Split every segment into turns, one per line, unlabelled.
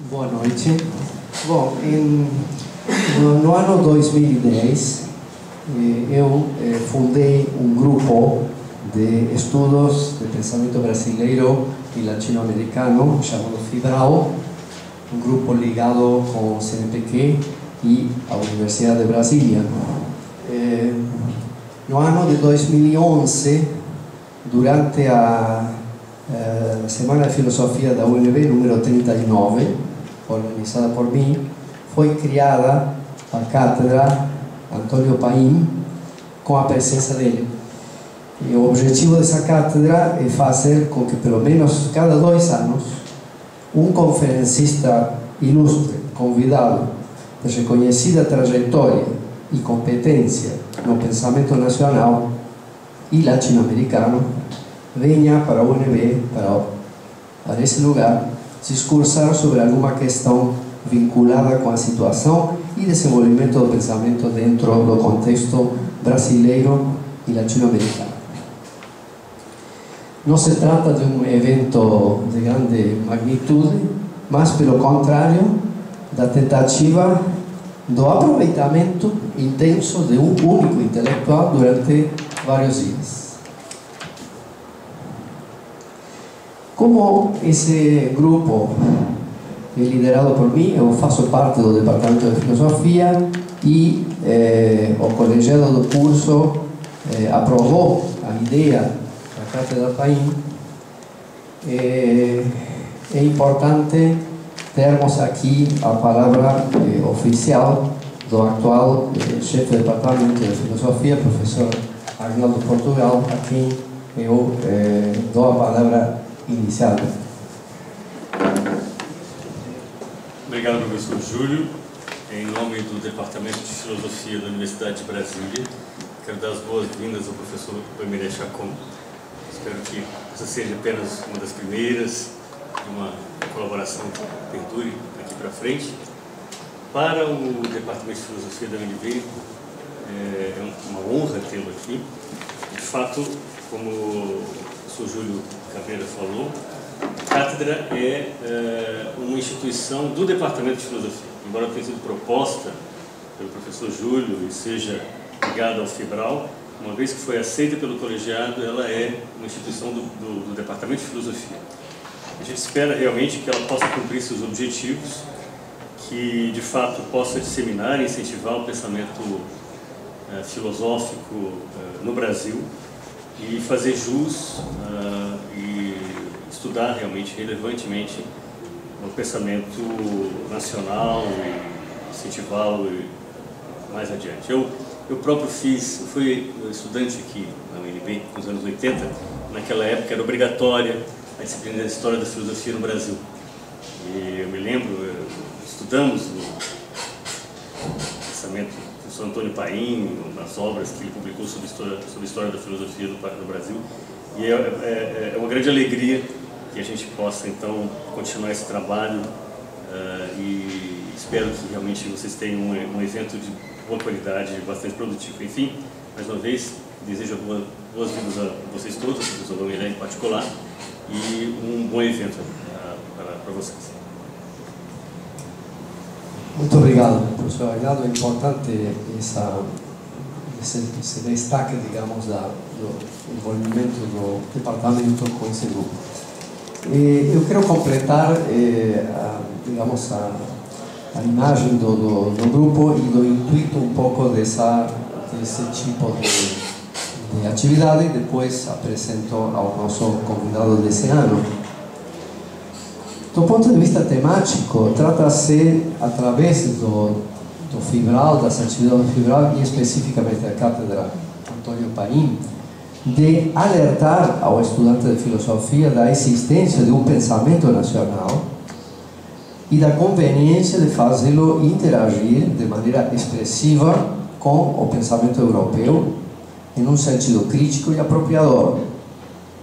Boa noite. Bom, no ano 2010, eu fundei um grupo de estudos de pensamento brasileiro e latino-americano chamado FIBRAL, um grupo ligado com o CNPq e a Universidade de Brasília. No ano de 2011, durante a Semana de Filosofia da UNB, número 39, organizada por mim, foi criada a cátedra Antônio Paim, com a presença dele. E o objetivo dessa cátedra é fazer com que, pelo menos cada 2 anos, um conferencista ilustre, convidado, de reconhecida trajetória e competência no pensamento nacional e latino-americano, venha para a UNB, para esse lugar, discursar sobre alguma questão vinculada com a situação e desenvolvimento do pensamento dentro do contexto brasileiro e latino-americano. Não se trata de um evento de grande magnitude, mas, pelo contrário, da tentativa do aproveitamento intenso de um único intelectual durante vários dias. Como esse grupo é liderado por mim, eu faço parte do Departamento de Filosofia e o colegiado do curso aprovou a ideia da Cátedra Paim. É importante termos aqui a palavra oficial do atual chefe do Departamento de Filosofia, professor Arnaldo Portugal, a quem eu dou a palavra inicial.
Obrigado, professor Júlio. Em nome do Departamento de Filosofia da Universidade de Brasília, quero dar as boas-vindas ao professor Emeré Chacon. Espero que essa seja apenas uma das primeiras de uma colaboração que perdure daqui para frente. Para o Departamento de Filosofia da UNB, é uma honra tê-lo aqui. De fato, como o professor Júlio Caveira falou, a cátedra é uma instituição do Departamento de Filosofia. Embora tenha sido proposta pelo professor Júlio e seja ligada ao FIBRAL, uma vez que foi aceita pelo colegiado, ela é uma instituição do Departamento de Filosofia. A gente espera realmente que ela possa cumprir seus objetivos, que de fato possa disseminar e incentivar o pensamento filosófico no Brasil e fazer jus e estudar realmente, relevantemente, o pensamento nacional e incentivá-lo mais adiante. Eu próprio fui estudante aqui na UNB nos anos 80, naquela época era obrigatória a disciplina da História da Filosofia no Brasil. E eu me lembro, estudamos o pensamento do professor Antônio Paim, nas obras que ele publicou sobre a história da filosofia no Brasil. E é uma grande alegria que a gente possa, então, continuar esse trabalho e espero que realmente vocês tenham um evento de boa qualidade, bastante produtivo. Enfim, mais uma vez, desejo boas-vindas a vocês todos, ao professor Emeré em particular, e um bom evento para vocês.
Muito obrigado, professor Arnaldo. É importante esse destaque, digamos, do envolvimento do departamento com esse grupo. Eu quero completar, digamos, a imagem do grupo e do intuito um pouco desse tipo de atividade e depois apresento ao nosso convidado desse ano. Do ponto de vista temático, trata-se, através do FIBRAL, das atividades do FIBRAL e especificamente da Cátedra Antônio Paim, de alertar ao estudante de filosofia da existência de um pensamento nacional e da conveniência de fazê-lo interagir de maneira expressiva com o pensamento europeu em um sentido crítico e apropriador,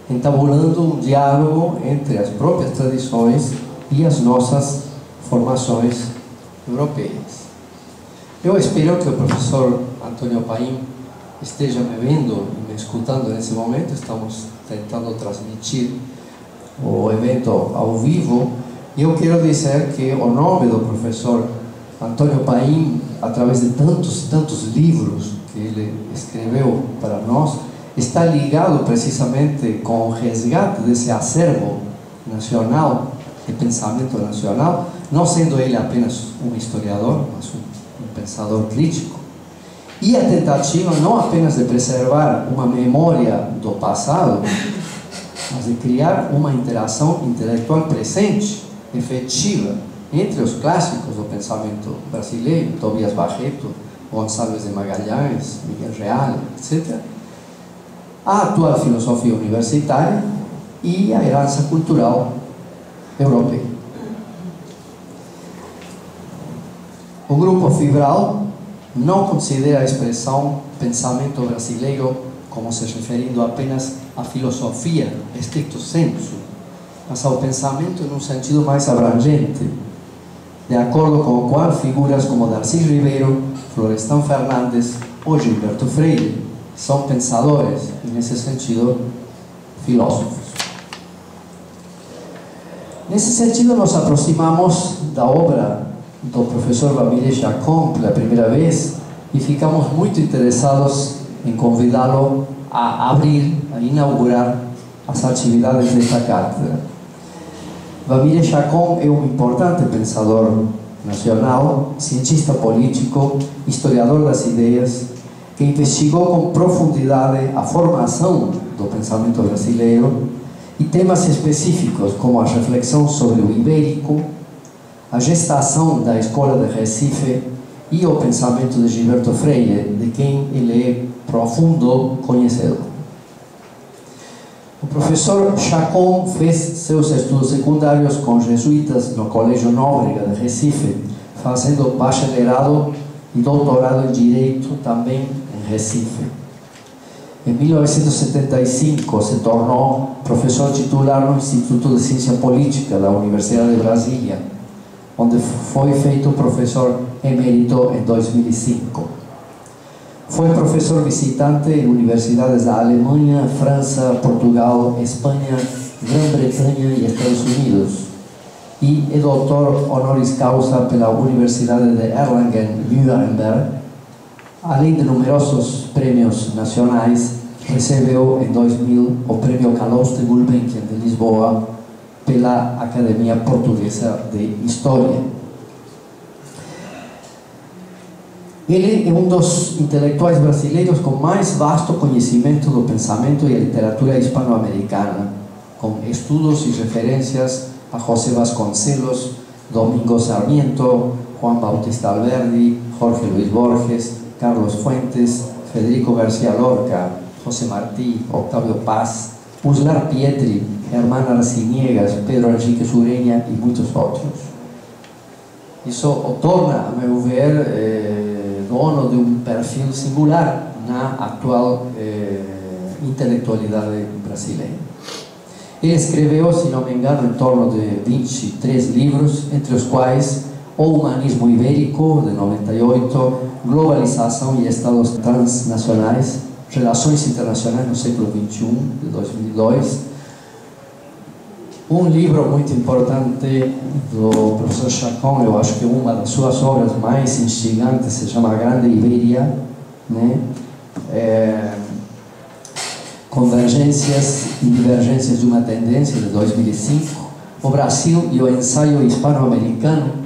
entabulando um diálogo entre as próprias tradições e as nossas formações europeias. Eu espero que o professor Antônio Paim esteja me vendo e me escutando nesse momento. Estamos tentando transmitir o evento ao vivo E eu quero dizer que o nome do professor Antônio Paim, através de tantos livros que ele escreveu para nós, está ligado precisamente com o resgate desse acervo nacional, de pensamento nacional, não sendo ele apenas um historiador, mas um pensador crítico, e a tentativa não apenas de preservar uma memória do passado, mas de criar uma interação intelectual presente, efetiva, entre os clássicos do pensamento brasileiro, Tobias Barreto, Gonçalves de Magalhães, Miguel Reale, etc., a atual filosofia universitária e a herança cultural europeia. O grupo Fibral não considera a expressão pensamento brasileiro como se referindo apenas à filosofia, estricto sensu, mas ao pensamento num sentido mais abrangente, de acordo com o qual figuras como Darcy Ribeiro, Florestan Fernandes ou Gilberto Freire são pensadores e, nesse sentido, filósofos. Nesse sentido, nos aproximamos da obra do professor Bamile Chacón pela primeira vez e ficamos muito interessados em convidá-lo a abrir, a inaugurar as atividades desta cátedra. Bamile Chacón é um importante pensador nacional, cientista político, historiador das ideias, que investigou com profundidade a formação do pensamento brasileiro e temas específicos como a reflexão sobre o ibérico, a gestação da Escola de Recife e o pensamento de Gilberto Freire, de quem ele é profundo conhecedor. O professor Chacón fez seus estudos secundários com jesuítas no Colégio Nóbrega de Recife, fazendo bacharelado e doutorado em Direito também em Recife. Em 1975 se tornou professor titular no Instituto de Ciência Política da Universidade de Brasília, onde foi feito professor emérito em 2005. Foi professor visitante em universidades da Alemanha, França, Portugal, Espanha, Grã-Bretanha e Estados Unidos. E é doutor honoris causa pela Universidade de Erlangen-Nuremberg. Além de numerosos prêmios nacionais, recebeu em 2000 o Prêmio Calouste Gulbenkian de Lisboa pela Academia Portuguesa de História. Ele é um dos intelectuais brasileiros com mais vasto conhecimento do pensamento e a literatura hispano-americana, com estudos e referências a José Vasconcelos, Domingo Sarmiento, Juan Bautista Alberdi, Jorge Luis Borges, Carlos Fuentes, Federico García Lorca, José Martí, Octavio Paz, Uslar Pietri, Germán Arciniegas, Pedro Henrique Sureña e muitos outros. Isso o torna, a meu ver, dono de um perfil singular na atual intelectualidade brasileira. Ele escreveu, se não me engano, em torno de 23 livros, entre os quais O Humanismo Ibérico, de 98, Globalização e Estados Transnacionais, Relações Internacionais no Século XXI, de 2002. Um livro muito importante do professor Chacón, eu acho que uma das suas obras mais instigantes, se chama A Grande Ibéria, né? Convergências e Divergências de uma Tendência, de 2005, O Brasil e o Ensaio Hispano-Americano,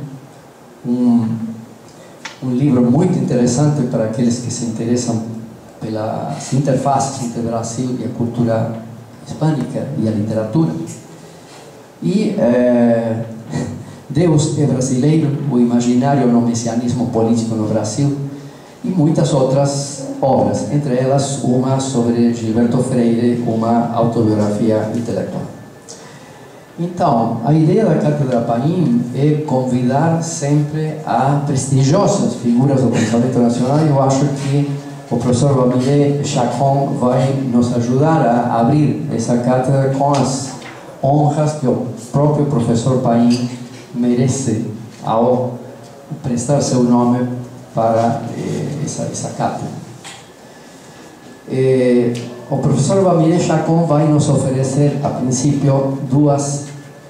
um livro muito interessante para aqueles que se interessam pelas interfaces entre o Brasil e a cultura hispânica e a literatura. E Deus é Brasileiro, o imaginário no messianismo político no Brasil, e muitas outras obras, entre elas uma sobre Gilberto Freire, uma autobiografia intelectual. Então, a ideia da Cátedra Paim é convidar sempre a prestigiosas figuras do pensamento nacional, e eu acho que o professor Bamile Chacón vai nos ajudar a abrir essa cátedra com as honras que o próprio professor Paim merece ao prestar seu nome para essa cátedra. O professor Bamile Chacón vai nos oferecer, a princípio, duas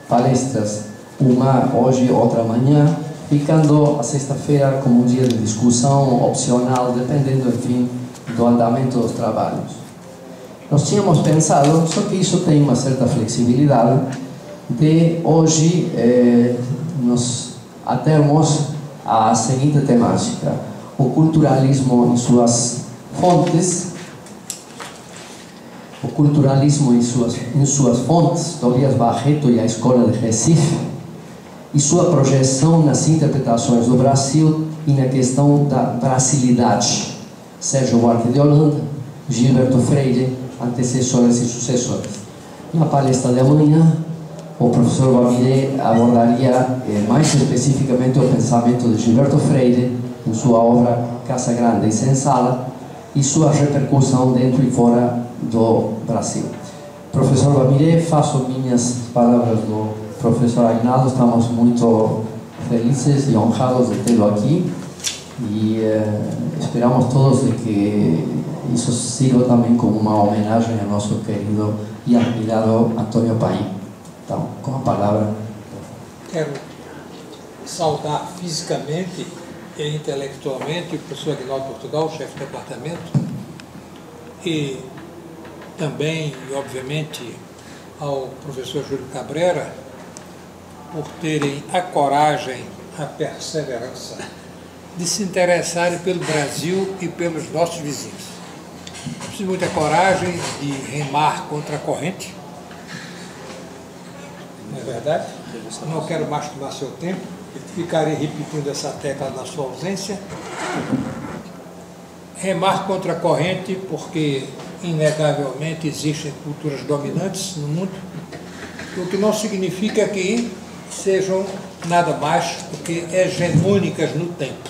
palestras uma hoje, outra amanhã, ficando a sexta-feira como um dia de discussão opcional, dependendo, enfim, do andamento dos trabalhos. Nós tínhamos pensado, só que isso tem uma certa flexibilidade, de hoje nós atermos a seguinte temática: o culturalismo em suas fontes, Tobias Barreto e a Escola de Recife, e sua projeção nas interpretações do Brasil e na questão da brasilidade. Sérgio Buarque de Holanda, Gilberto Freire, antecessores e sucessores. Na palestra de amanhã, o professor Bamiré abordaria mais especificamente o pensamento de Gilberto Freire em sua obra Casa Grande e Senzala e sua repercussão dentro e fora do Brasil. Professor Bamiré, faço minhas palavras do professor Aguinaldo. Estamos muito felizes e honrados de tê-lo aqui e esperamos todos de que isso sirva também como uma homenagem ao nosso querido e admirado Antônio Paim. Então, com a palavra.
Quero saudar fisicamente e intelectualmente o professor Aguinaldo Portugal, chefe de departamento, e também, e obviamente, ao professor Júlio Cabrera, por terem a coragem, a perseverança de se interessarem pelo Brasil e pelos nossos vizinhos. Preciso muita coragem de remar contra a corrente, não é verdade? Não quero mais tomar seu tempo, ficarei repetindo essa tecla na sua ausência. Remar contra a corrente porque, inegavelmente, existem culturas dominantes no mundo, o que não significa que sejam nada mais do que hegemônicas no tempo.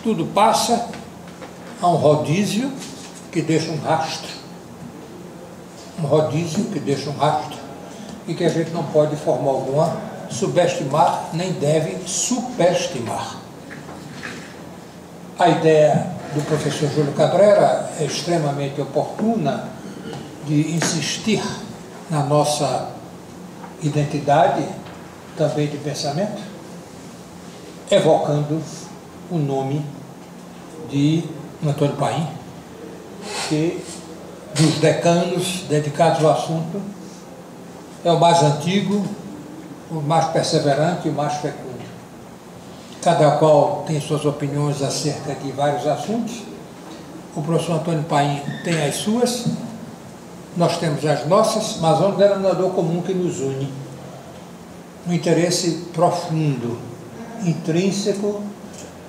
Tudo passa a um rodízio que deixa um rastro. Um rodízio que deixa um rastro e que a gente não pode, de forma alguma, subestimar, nem deve superestimar. A ideia do professor Júlio Cabrera é extremamente oportuna de insistir na nossa identidade, também de pensamento, evocando o nome de Antônio Paim, que dos decanos dedicados ao assunto é o mais antigo, o mais perseverante e o mais fecundo. Cada qual tem suas opiniões acerca de vários assuntos. O professor Antônio Paim tem as suas, nós temos as nossas, mas há um denominador comum que nos une. Um interesse profundo, intrínseco,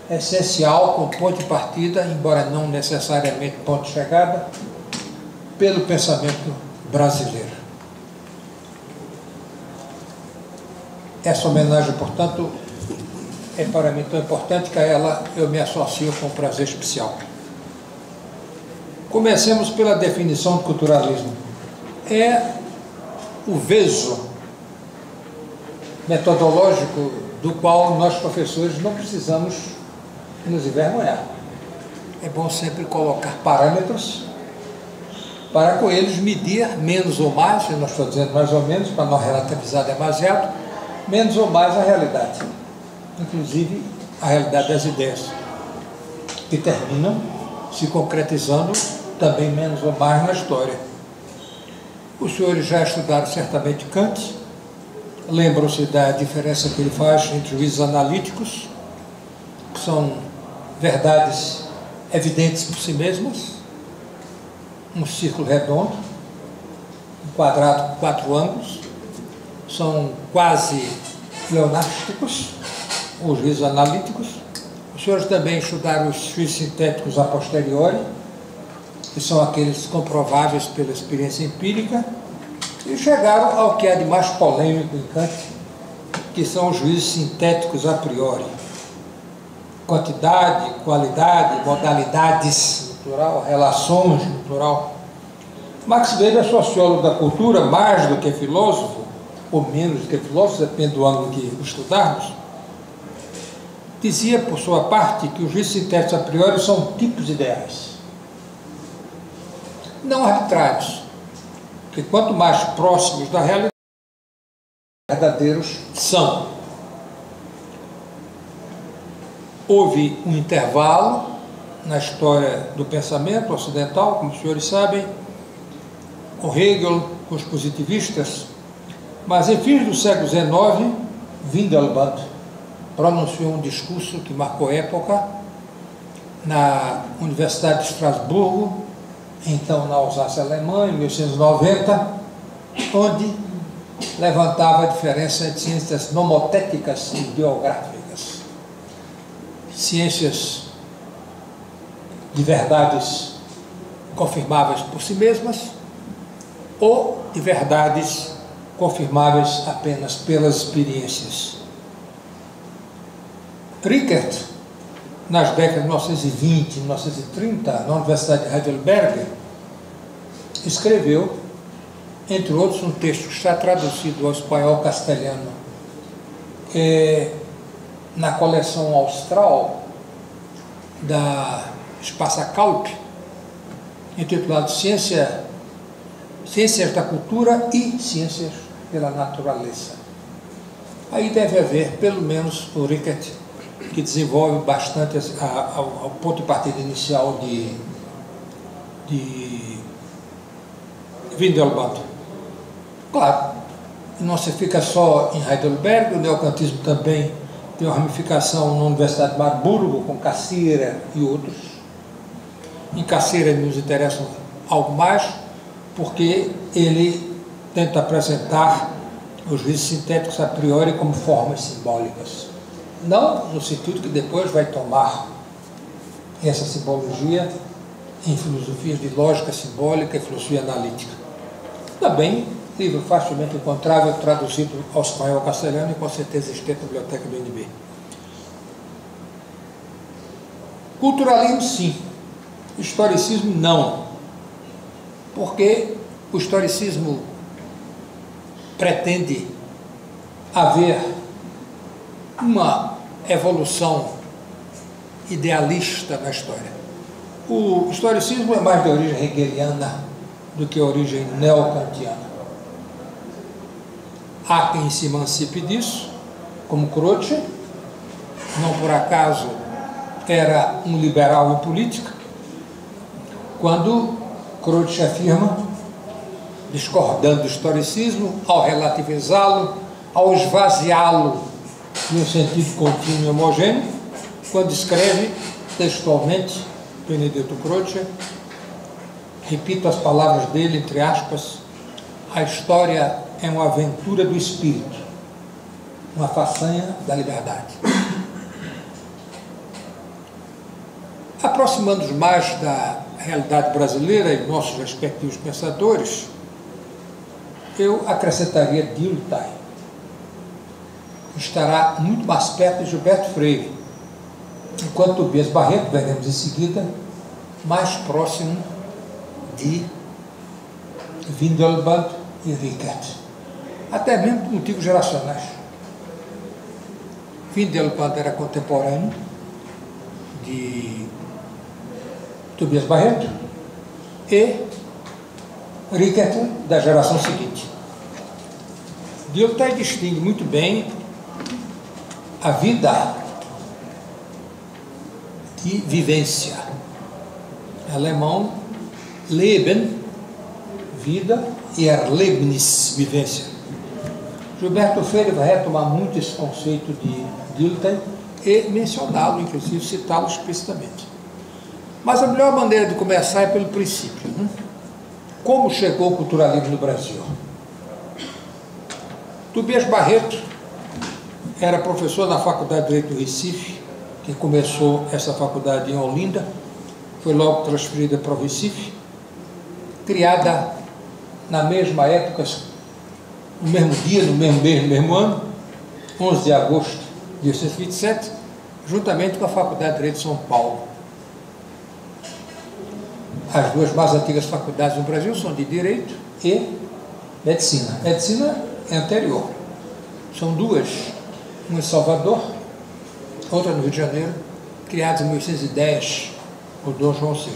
essencial, com ponto de partida, embora não necessariamente ponto de chegada, pelo pensamento brasileiro. Essa homenagem, portanto, é para mim tão importante que a ela eu me associo com prazer especial. Comecemos pela definição do culturalismo. É o veso metodológico do qual nós, professores, não precisamos nos envergonhar. É bom sempre colocar parâmetros para com eles medir menos ou mais, eu não estou dizendo mais ou menos, para não relativizar demasiado, menos ou mais a realidade, inclusive a realidade das ideias, que terminam se concretizando também menos ou mais na história. Os senhores já estudaram certamente Kant, lembram-se da diferença que ele faz entre juízos analíticos, que são verdades evidentes por si mesmas, um círculo redondo, um quadrado com 4 ângulos, são quase pleonásticos, os juízos analíticos. Os senhores também estudaram os juízos sintéticos a posteriori, que são aqueles comprováveis pela experiência empírica, e chegaram ao que é de mais polêmico em Kant, que são os juízos sintéticos a priori. Quantidade, qualidade, modalidades, no plural, relações, no plural. Max Weber é sociólogo da cultura, mais do que filósofo, ou menos do que filósofo, depende do ângulo que estudarmos, dizia, por sua parte, que os juízos sintéticos a priori são tipos ideais, não arbitrários, porque quanto mais próximos da realidade, verdadeiros são. Houve um intervalo na história do pensamento ocidental, como os senhores sabem, com Hegel, com os positivistas, mas em fins do século XIX, Windelband pronunciou um discurso que marcou época na Universidade de Estrasburgo, então na Alsácia alemã, em 1890, onde levantava a diferença entre ciências nomotéticas e biográficas, ciências de verdades confirmáveis por si mesmas ou de verdades confirmáveis apenas pelas experiências. Rickert, nas décadas de 1920 e 1930, na Universidade de Heidelberg, escreveu, entre outros, um texto que está traduzido ao espanhol castelhano, na coleção austral da Spassa-Kaup, intitulado Ciências da Cultura e Ciências pela Natureza. Aí deve haver, pelo menos, o Rickert, que desenvolve bastante ao ponto de partida inicial de Windelband. Claro, não se fica só em Heidelberg, o neocantismo também tem uma ramificação na Universidade de Marburgo, com Cassirer e outros. Em Cassirer nos interessa algo mais, porque ele tenta apresentar os juízos sintéticos a priori como formas simbólicas. Não no sentido que depois vai tomar essa simbologia em filosofias de lógica simbólica e filosofia analítica. Também, livro facilmente encontrável, traduzido ao espanhol castelhano e com certeza existente na biblioteca do UNB. Culturalismo, sim. Historicismo, não. Porque o historicismo pretende haver uma evolução idealista na história. O historicismo é mais de origem hegeliana do que origem neokantiana. Há quem se emancipe disso, como Croce, não por acaso era um liberal em política, quando Croce afirma, discordando do historicismo, ao relativizá-lo, ao esvaziá-lo num sentido contínuo e homogêneo, quando escreve textualmente, Benedetto Croce, repito as palavras dele, entre aspas, a história é uma aventura do espírito, uma façanha da liberdade. Aproximando-nos mais da realidade brasileira e nossos respectivos pensadores, eu acrescentaria Dilthey, que estará muito mais perto de Gilberto Freire, enquanto Tobias Barreto, veremos em seguida, mais próximo de Windelband e Rickert, até mesmo por motivos geracionais. Windelband era contemporâneo de Tobias Barreto e Rickert da geração seguinte. Dilthey distingue muito bem a vida de vivência. Alemão, Leben, vida, e Erlebnis, vivência. Gilberto Freire vai retomar muito esse conceito de Dilthey e mencioná-lo, inclusive citá-lo explicitamente. Mas a melhor maneira de começar é pelo princípio. Como chegou o culturalismo no Brasil? Tobias Barreto era professor na Faculdade de Direito do Recife, que começou essa faculdade em Olinda, foi logo transferida para o Recife, criada na mesma época, no mesmo dia, no mesmo mês, no mesmo ano, 11 de agosto de 1827, juntamente com a Faculdade de Direito de São Paulo. As duas mais antigas faculdades no Brasil são de Direito e Medicina. Medicina é anterior. São duas, uma em Salvador, outra no Rio de Janeiro, criadas em 1810 por Dom João VI,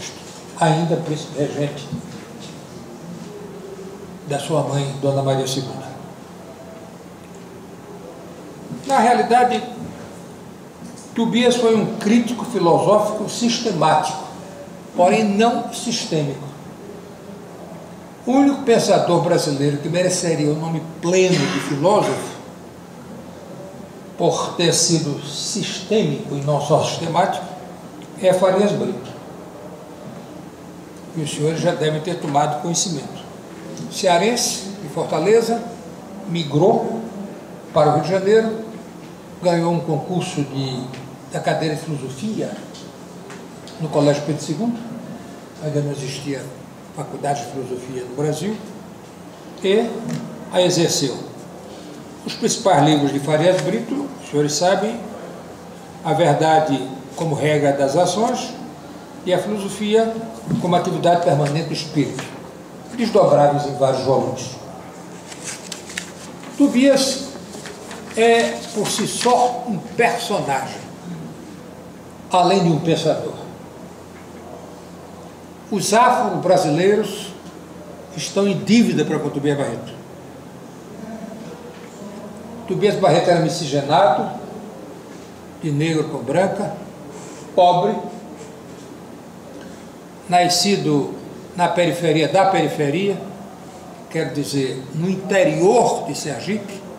ainda príncipe regente da sua mãe, Dona Maria II. Na realidade, Tobias foi um crítico filosófico sistemático, porém não sistêmico. O único pensador brasileiro que mereceria o nome pleno de filósofo, por ter sido sistêmico e não só sistemático, é Farias Brito. E os senhores já devem ter tomado conhecimento. Cearense, de Fortaleza, migrou para o Rio de Janeiro, ganhou um concurso da cadeira de filosofia no Colégio Pedro II, ainda não existia faculdade de filosofia no Brasil, e a exerceu. Os principais livros de Farias Brito, os senhores sabem, A Verdade como Regra das Ações e a Filosofia como Atividade Permanente do Espírito, desdobráveis em vários volumes. Tobias é, por si só, um personagem, além de um pensador. Os afro-brasileiros estão em dívida para com Tobias Barreto. Tobias Barreto era miscigenado, de negro com branca, pobre, nascido na periferia da periferia, quer dizer, no interior de Sergipe,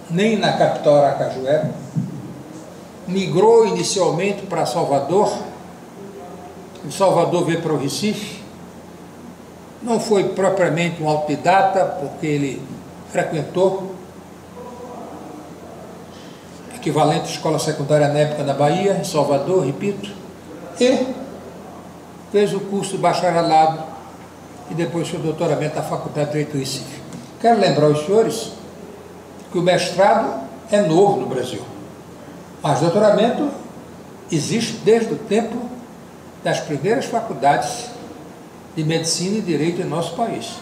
nem na capital Aracajuera. Migrou inicialmente para Salvador, de Salvador veio para o Recife. Não foi propriamente um autodidata, porque ele frequentou equivalente à escola secundária na época na Bahia, em Salvador, repito, e fez o curso de bacharelado e depois seu doutoramento na Faculdade de Direito do Recife. Quero lembrar aos senhores que o mestrado é novo no Brasil, mas o doutoramento existe desde o tempo das primeiras faculdades de medicina e direito em nosso país.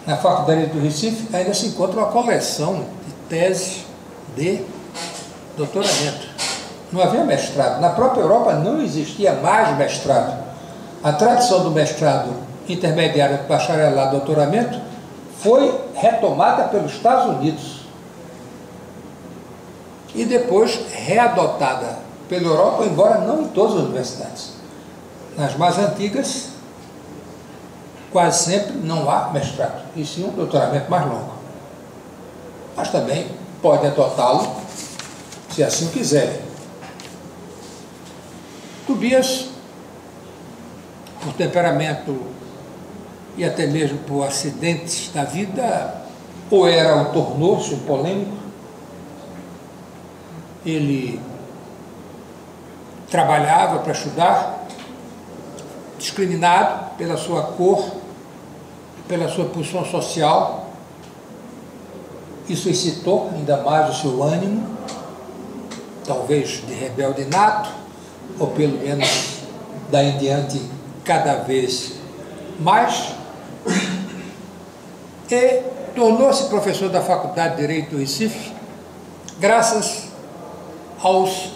Na Faculdade do Recife ainda se encontra uma coleção de teses de doutoramento. Não havia mestrado. Na própria Europa não existia mais mestrado. A tradição do mestrado intermediário, bacharelado, doutoramento, foi retomada pelos Estados Unidos e depois readotada pela Europa, embora não em todas as universidades. Nas mais antigas, quase sempre não há mestrado, e sim um doutoramento mais longo. Mas também pode adotá-lo, se assim quiserem. Tobias, por temperamento e até mesmo por acidentes da vida, ou era ou tornou-se um polêmico. Ele trabalhava para estudar, discriminado pela sua cor, pela sua posição social. Isso excitou ainda mais o seu ânimo, talvez de rebelde nato, ou pelo menos daí em diante cada vez mais, e tornou-se professor da Faculdade de Direito do Recife, graças aos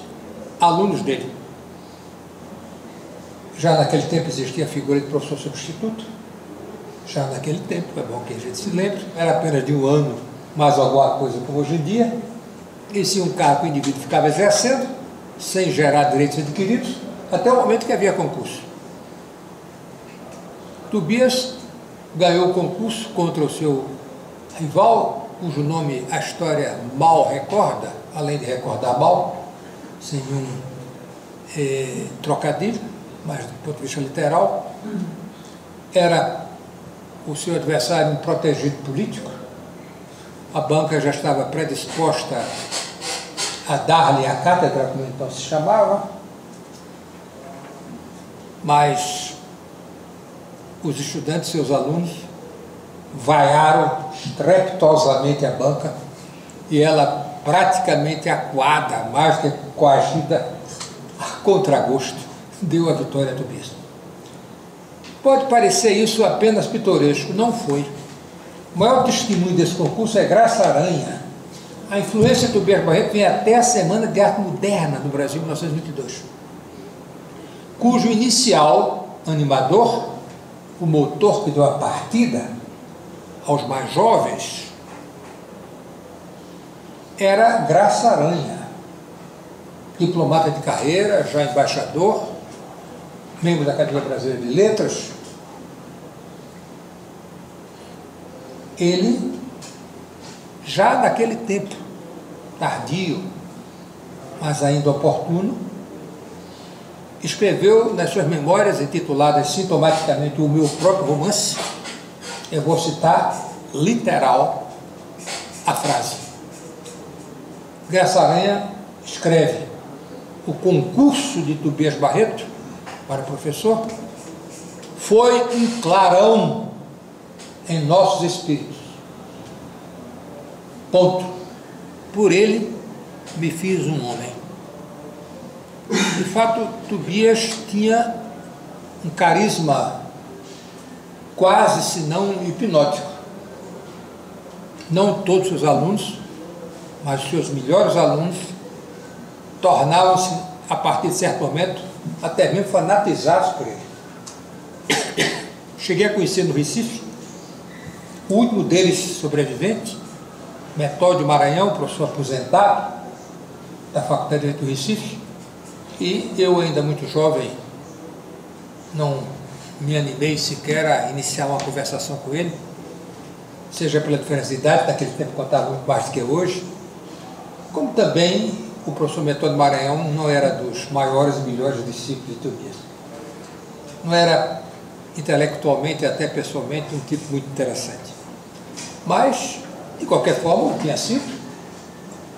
alunos dele. Já naquele tempo existia a figura de professor substituto, já naquele tempo, é bom que a gente se lembre, era apenas de um ano, mais alguma coisa como hoje em dia, e se um cargo o indivíduo ficava exercendo, sem gerar direitos adquiridos, até o momento que havia concurso. Tobias ganhou o concurso contra o seu rival, cujo nome a história mal recorda, além de recordar mal, sem nenhum trocadilho, mas do ponto de vista literal. Era o seu adversário um protegido político. A banca já estava predisposta a dar-lhe a cátedra, como então se chamava, mas os estudantes, seus alunos, vaiaram estrepitosamente a banca e ela, praticamente acuada, mais que coagida, a contragosto, deu a vitória a Tobias. Pode parecer isso apenas pitoresco, não foi. O maior testemunho desse concurso é Graça Aranha. A influência de Tobias Barreto vem até a Semana de Arte Moderna no Brasil, em 1922, cujo inicial animador, o motor que deu a partida aos mais jovens, era Graça Aranha, diplomata de carreira, já embaixador, membro da Academia Brasileira de Letras. Ele, já naquele tempo, tardio, mas ainda oportuno, escreveu nas suas memórias, intituladas sintomaticamente O Meu Próprio Romance. Eu vou citar literal a frase. Graça Aranha escreve: o concurso de Tobias Barreto para professor foi um clarão em nossos espíritos. Ponto. Por ele me fiz um homem. De fato, Tobias tinha um carisma quase, se não hipnótico. Não todos os seus alunos, mas os seus melhores alunos tornavam-se, a partir de certo momento, até mesmo fanatizados por ele. Cheguei a conhecer no Recife o último deles sobrevivente, Metódio Maranhão, professor aposentado da Faculdade de Direito do Recife, e eu, ainda muito jovem, não me animei sequer a iniciar uma conversação com ele, seja pela diferença de idade, naquele tempo contava muito mais do que hoje, como também o professor Metódio Maranhão não era dos maiores e melhores discípulos de Tobias. Não era intelectualmente e até pessoalmente um tipo muito interessante. Mas, de qualquer forma, tinha sido,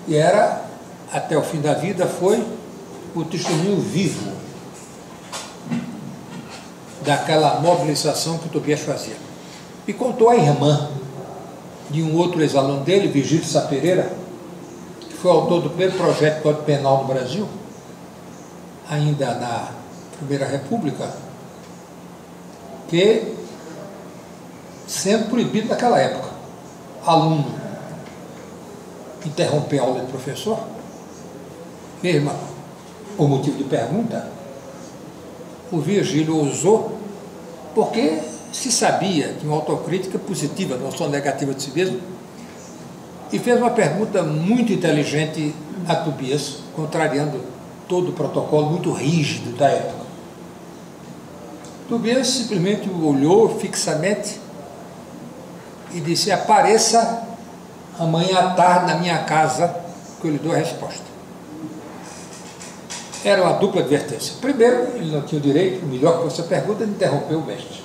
e era, até o fim da vida, foi o testemunho vivo daquela mobilização que o Tobias fazia. E contou a irmã de um outro ex-aluno dele, Virgílio Sá Pereira, que foi autor do primeiro projeto de Código Penal no Brasil, ainda na Primeira República, que, sendo proibido naquela época, aluno interromper a aula de professor, mesmo por motivo de pergunta, o Virgílio ousou, porque se sabia de uma autocrítica positiva, não só negativa de si mesmo, e fez uma pergunta muito inteligente a Tobias, contrariando todo o protocolo muito rígido da época. Tobias simplesmente o olhou fixamente e disse: apareça amanhã à tarde na minha casa que eu lhe dou a resposta. Era uma dupla advertência. Primeiro, ele não tinha o direito, o melhor que você pergunta, de interromper o mestre.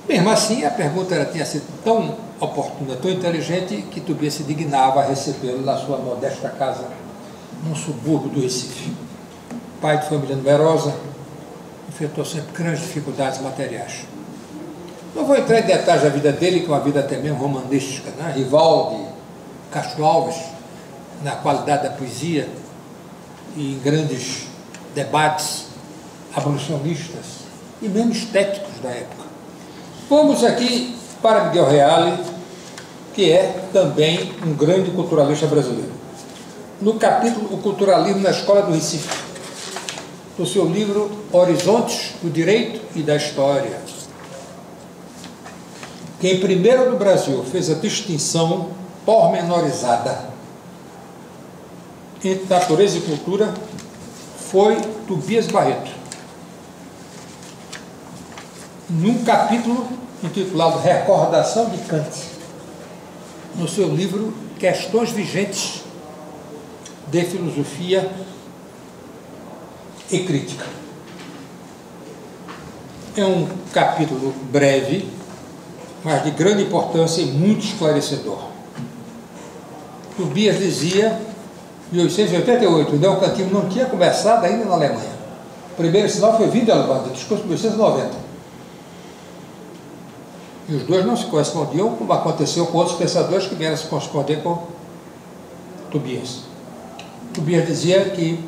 Mesmo assim, a pergunta tinha sido tão oportuna, tão inteligente, que Tobias se dignava a recebê-lo na sua modesta casa, num subúrbio do Recife. Pai de família numerosa, enfrentou sempre grandes dificuldades materiais. Não vou entrar em detalhes da vida dele, que é uma vida até mesmo romanística, né? Rival de Castro Alves, na qualidade da poesia, e em grandes debates abolicionistas e mesmo estéticos da época. Vamos aqui para Miguel Reale, que é também um grande culturalista brasileiro. No capítulo O Culturalismo na Escola do Recife, no seu livro Horizontes do Direito e da História. Quem primeiro no Brasil fez a distinção pormenorizada entre natureza e cultura foi Tobias Barreto. Num capítulo intitulado Recordação de Kant, no seu livro Questões Vigentes de Filosofia e Crítica. É um capítulo breve, mas de grande importância e muito esclarecedor. Tobias dizia, em 1888, o neocantismo não tinha começado ainda na Alemanha. O primeiro sinal foi vindo de Alemanha, o discurso de 1890. E os dois não se correspondiam, como aconteceu com outros pensadores que vieram se corresponder com Tobias. Tobias dizia que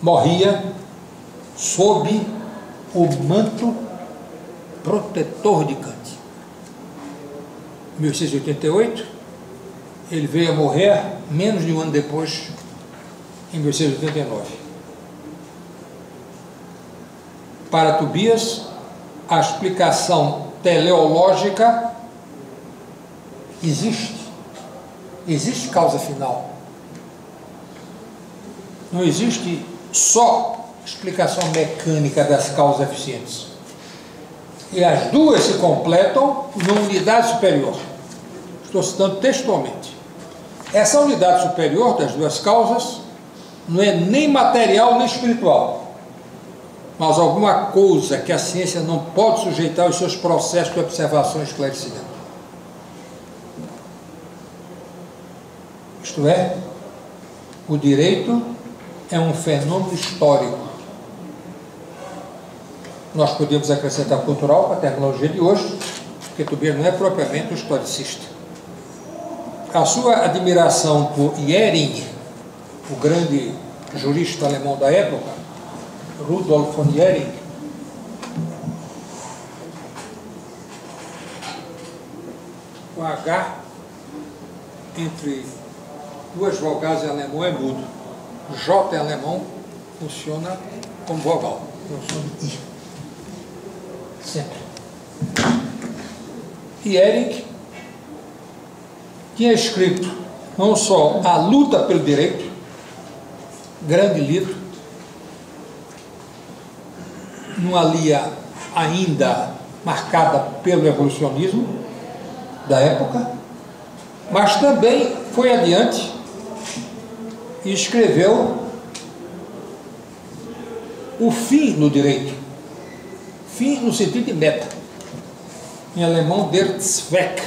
morria sob o manto protetor de Kant. Em 1888, ele veio a morrer menos de um ano depois, em 1889. Para Tobias, a explicação teleológica existe causa final, Não existe só explicação mecânica das causas eficientes. E as duas se completam numa unidade superior. Estou citando textualmente. Essa unidade superior das duas causas não é nem material nem espiritual, mas alguma coisa que a ciência não pode sujeitar aos seus processos de observação e esclarecimento. Isto é, o direito é um fenômeno histórico. Nós podemos acrescentar cultural para a tecnologia de hoje, porque Tobias não é propriamente um historicista. A sua admiração por Jhering, o grande jurista alemão da época, Rudolf von Jhering, o H entre duas vogais em alemão é mudo. J em alemão funciona como vogal. Eu sou I. Sempre. E Jhering tinha escrito não só A Luta pelo Direito, grande livro, numa linha ainda marcada pelo evolucionismo da época, mas também foi adiante e escreveu o fim no direito. Fim no sentido de meta. Em alemão, der Zweck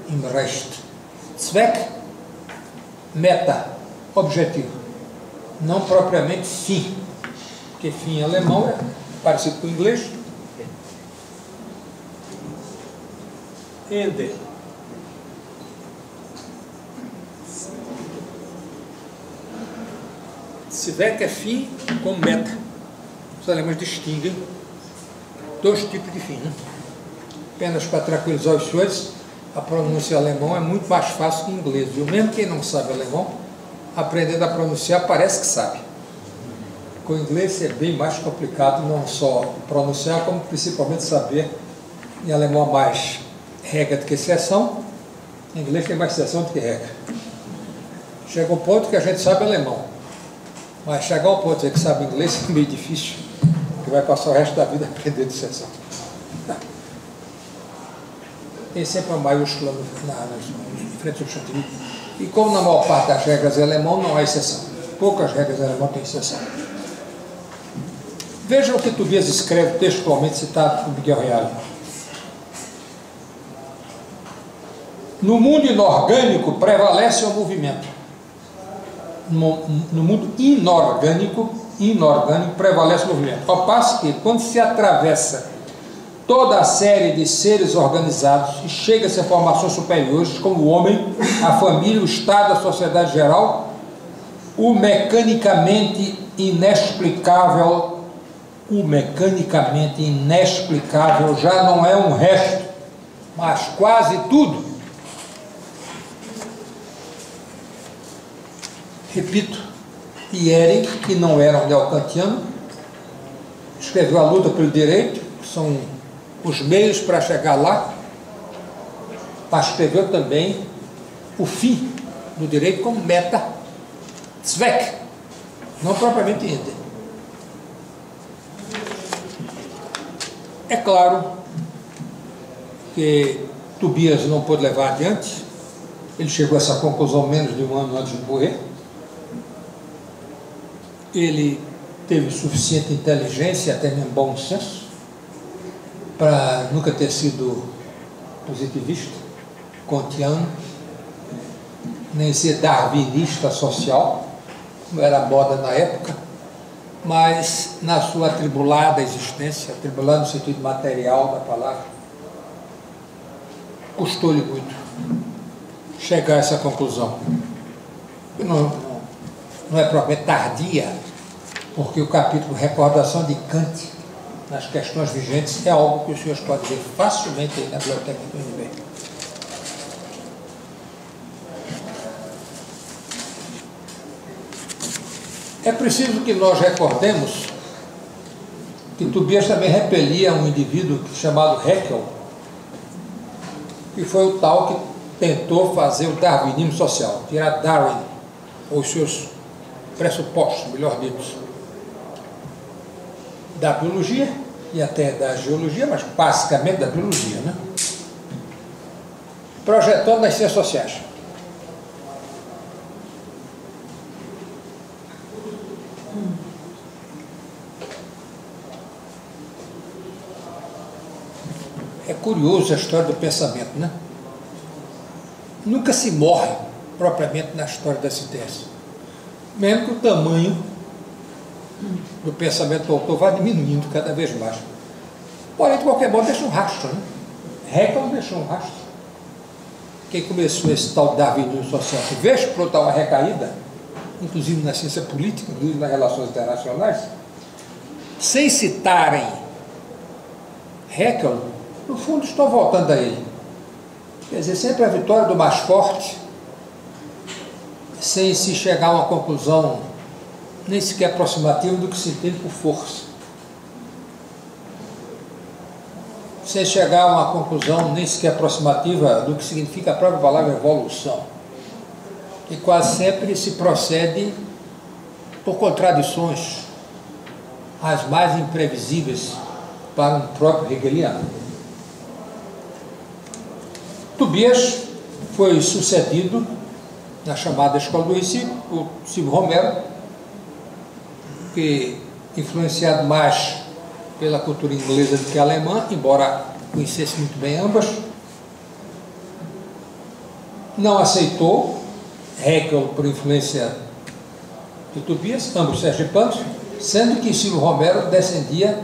im Recht. Zweck, meta, objetivo. Não propriamente fim. Porque fim em alemão é parecido com o inglês. Ende. Zweck é fim com meta. Os alemães distinguem dois tipos de fim, né? Apenas para tranquilizar os senhores, a pronúncia alemão é muito mais fácil que o inglês. E mesmo quem não sabe alemão, aprendendo a pronunciar parece que sabe. Com o inglês é bem mais complicado, não só pronunciar, como principalmente saber. Em alemão há mais regra do que exceção, em inglês tem mais exceção do que regra. Chega um ponto que a gente sabe alemão, mas chegar ao ponto de dizer que sabe inglês é meio difícil, porque vai passar o resto da vida aprendendo exceção. Tem sempre uma maiúscula em frente ao substantivo. E como na maior parte das regras em alemão não há exceção. Poucas regras em alemão têm exceção. Vejam o que Tobias escreve textualmente, citado por Miguel Reale. No mundo inorgânico prevalece o movimento. No mundo inorgânico prevalece o movimento. Ao passo que, quando se atravessa toda a série de seres organizados e chega-se a formações superiores, como o homem, a família, o Estado, a sociedade geral, o mecanicamente inexplicável já não é um resto, mas quase tudo. Repito, Jhering, que não era um neocantiano, escreveu A Luta pelo Direito, que são os meios para chegar lá, mas escreveu também o fim do direito como meta, Zweck, não propriamente Ende. É claro que Tobias não pôde levar adiante, ele chegou a essa conclusão menos de um ano antes de morrer. Ele teve suficiente inteligência, até mesmo bom senso, para nunca ter sido positivista, kantiano, nem ser darwinista social, como era moda na época, mas na sua atribulada existência, atribulada no sentido material da palavra, custou-lhe muito chegar a essa conclusão. Não é propriamente tardia, porque o capítulo Recordação de Kant nas questões vigentes é algo que os senhores podem ver facilmente aí na biblioteca do UNB. É preciso que nós recordemos que Tobias também repelia um indivíduo chamado Haeckel, que foi o tal que tentou fazer o darwinismo social, tirar Darwin, ou os seus pressupostos, melhor dito, da biologia e até da geologia, mas basicamente da biologia, né? Projetando as ciências sociais. É curioso a história do pensamento, né? Nunca se morre propriamente na história das ideias. Mesmo que o tamanho do pensamento do autor vá diminuindo cada vez mais. Porém, de qualquer modo, deixa um rastro, né? Haeckel deixou um rastro. Quem começou esse tal darwinismo social, que vez por dar uma recaída, inclusive na ciência política, inclusive nas relações internacionais, sem citarem Haeckel, no fundo estão voltando a ele. Quer dizer, sempre a vitória do mais forte, sem se chegar a uma conclusão nem sequer aproximativa do que se entende por força. Sem chegar a uma conclusão nem sequer aproximativa do que significa a própria palavra evolução. E quase sempre se procede por contradições, as mais imprevisíveis para um próprio hegeliano. Tobias foi sucedido na chamada Escola do Recife por Silvio Romero, que, influenciado mais pela cultura inglesa do que alemã, embora conhecesse muito bem ambas, não aceitou Haeckel por influência de Tobias, ambos sergipanos, sendo que Silvio Romero descendia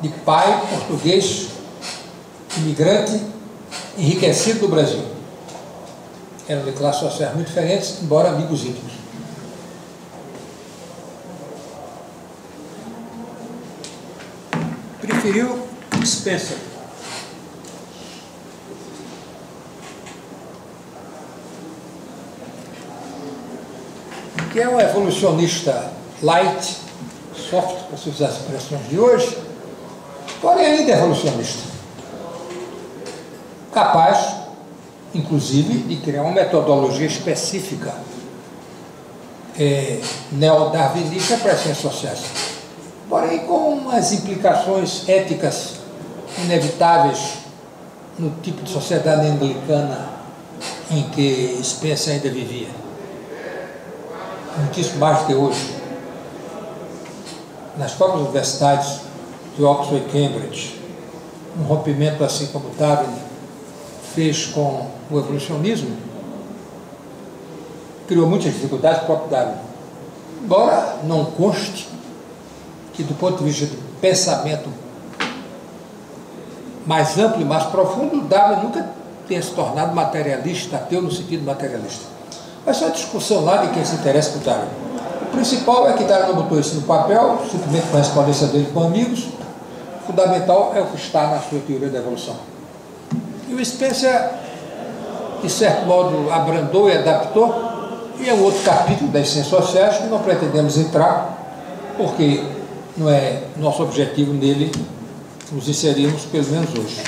de pai português, imigrante, enriquecido do Brasil. Eram de classes sociais muito diferentes, embora amigos íntimos. Preferiu Spencer. Que é um evolucionista light, soft, para se usar as expressões de hoje, porém ainda evolucionista. Capaz, inclusive, de criar uma metodologia específica neodarwinista para as ciências sociais. Porém, com umas implicações éticas inevitáveis no tipo de sociedade anglicana em que Spencer ainda vivia. Muitíssimo mais do que hoje. Nas próprias universidades de Oxford e Cambridge, um rompimento assim como Darwin fez com o evolucionismo, criou muitas dificuldades para o próprio Darwin. Embora não conste que, do ponto de vista de pensamento mais amplo e mais profundo, Darwin nunca tenha se tornado materialista, ateu no sentido materialista. Mas é uma discussão lá de quem se interessa por Darwin. O principal é que Darwin não botou isso no papel, simplesmente com a correspondência dele com amigos. O fundamental é o que está na sua teoria da evolução. E o Spencer, de certo modo, abrandou e adaptou, e é um outro capítulo das ciências sociais que não pretendemos entrar, porque não é nosso objetivo nele nos inserirmos, pelo menos hoje.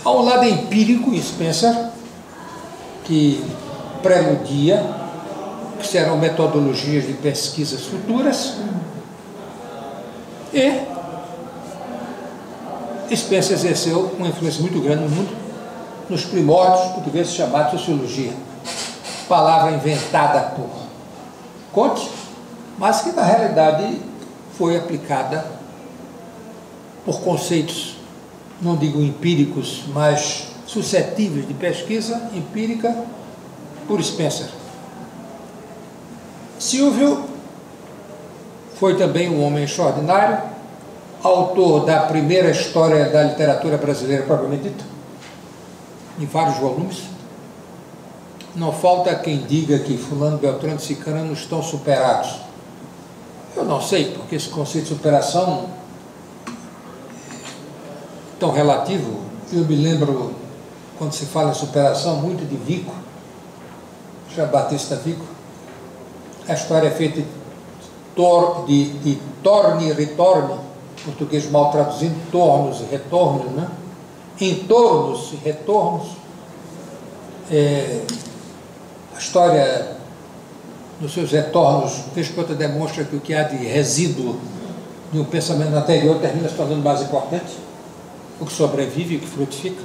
Há um lado empírico em Spencer, que preludia que serão metodologias de pesquisas futuras, e Spencer exerceu uma influência muito grande no mundo, nos primórdios do que veio se chamar de sociologia, palavra inventada por Comte, mas que na realidade foi aplicada por conceitos, não digo empíricos, mas suscetíveis de pesquisa empírica por Spencer. Silvio foi também um homem extraordinário, autor da primeira história da literatura brasileira propriamente dita, em vários volumes. Não falta quem diga que fulano, beltrano e cicrano estão superados. Eu não sei, porque esse conceito de superação tão relativo. Eu me lembro, quando se fala em superação, muito de Vico, Jean Batista Vico. A história é feita de torne e retorno, português mal traduzindo, tornos e retornos, né? Entornos e retornos. A história nos seus retornos, vez por outra demonstra que o que há de resíduo de um pensamento anterior termina se tornando mais importante, o que sobrevive, o que frutifica.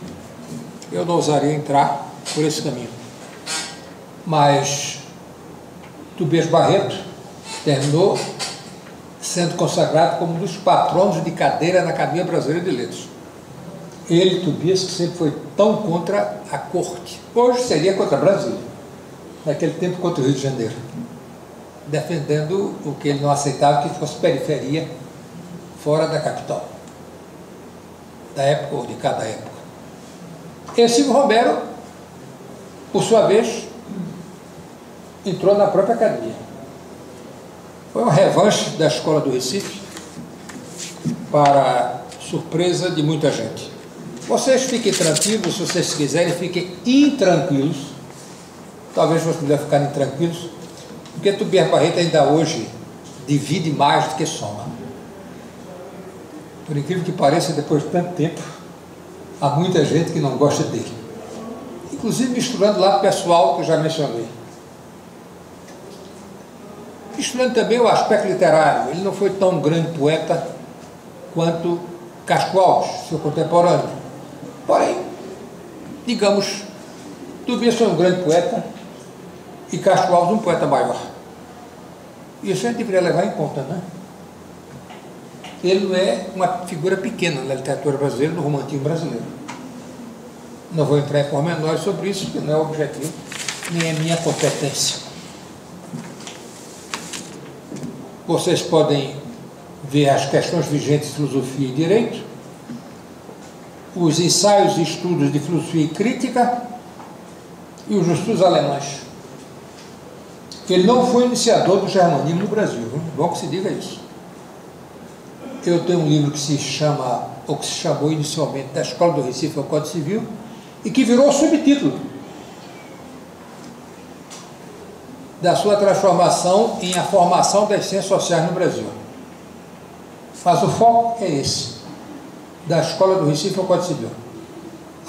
Eu não ousaria entrar por esse caminho. Mas Tobias Barreto terminou sendo consagrado como um dos patronos de cadeira na Academia Brasileira de Letras. Ele, Tobias, que sempre foi tão contra a corte. Hoje seria contra Brasília, naquele tempo contra o Rio de Janeiro, defendendo o que ele não aceitava, que fosse periferia fora da capital, da época ou de cada época. E Silvio Romero, por sua vez, entrou na própria academia. Foi uma revanche da Escola do Recife, para surpresa de muita gente. Vocês fiquem tranquilos, se vocês quiserem, fiquem intranquilos. Talvez vocês devem ficar intranquilos, porque Tobias Barreto ainda hoje divide mais do que soma. Por incrível que pareça, depois de tanto tempo, há muita gente que não gosta dele. Inclusive misturando lá o pessoal que eu já mencionei. Misturando também o aspecto literário. Ele não foi tão grande poeta quanto Castro Alves, seu contemporâneo. Porém, digamos, Tobias foi um grande poeta e Castro Alves um poeta maior. Isso a gente deveria levar em conta, né? Ele não é uma figura pequena na literatura brasileira, no romantismo brasileiro. Não vou entrar em pormenores sobre isso, porque não é o objetivo, nem é minha competência. Vocês podem ver as questões vigentes de filosofia e direito, os ensaios e estudos de filosofia e crítica e os estudos alemães. Ele não foi iniciador do germanismo no Brasil, viu? Bom que se diga isso. Eu tenho um livro que se chama, ou que se chamou inicialmente, da Escola do Recife ao Código Civil, e que virou subtítulo da sua transformação em a formação das ciências sociais no Brasil. Mas o foco é esse, da Escola do Recife ao Código Civil.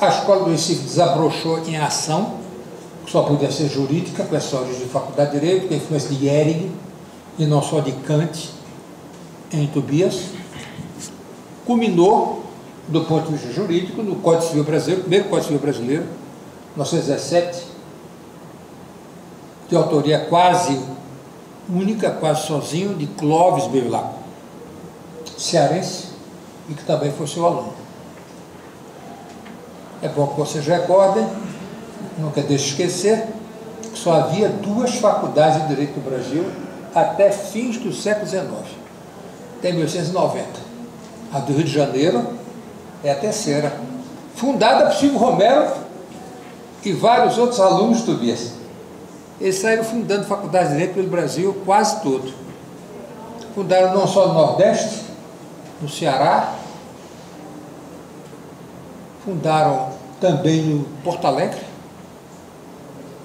A Escola do Recife desabrochou em ação, que só podia ser jurídica, com essa origem de faculdade de Direito, com a influência de Ehring, e não só de Kant, em Tobias. Culminou, do ponto de vista jurídico, no Código Civil Brasileiro, primeiro Código Civil Brasileiro, 1917, de autoria quase única, quase sozinho, de Clóvis Bevilacqua, cearense, e que também foi seu aluno. É bom que vocês recordem, nunca deixe de esquecer, que só havia 2 faculdades de Direito no Brasil até fins do século XIX, até 1890. A do Rio de Janeiro é a terceira, fundada por Silvio Romero e vários outros alunos de Tobias. Eles saíram fundando faculdades de Direito pelo Brasil quase todo. Fundaram não só no Nordeste, no Ceará, fundaram também no Porto Alegre,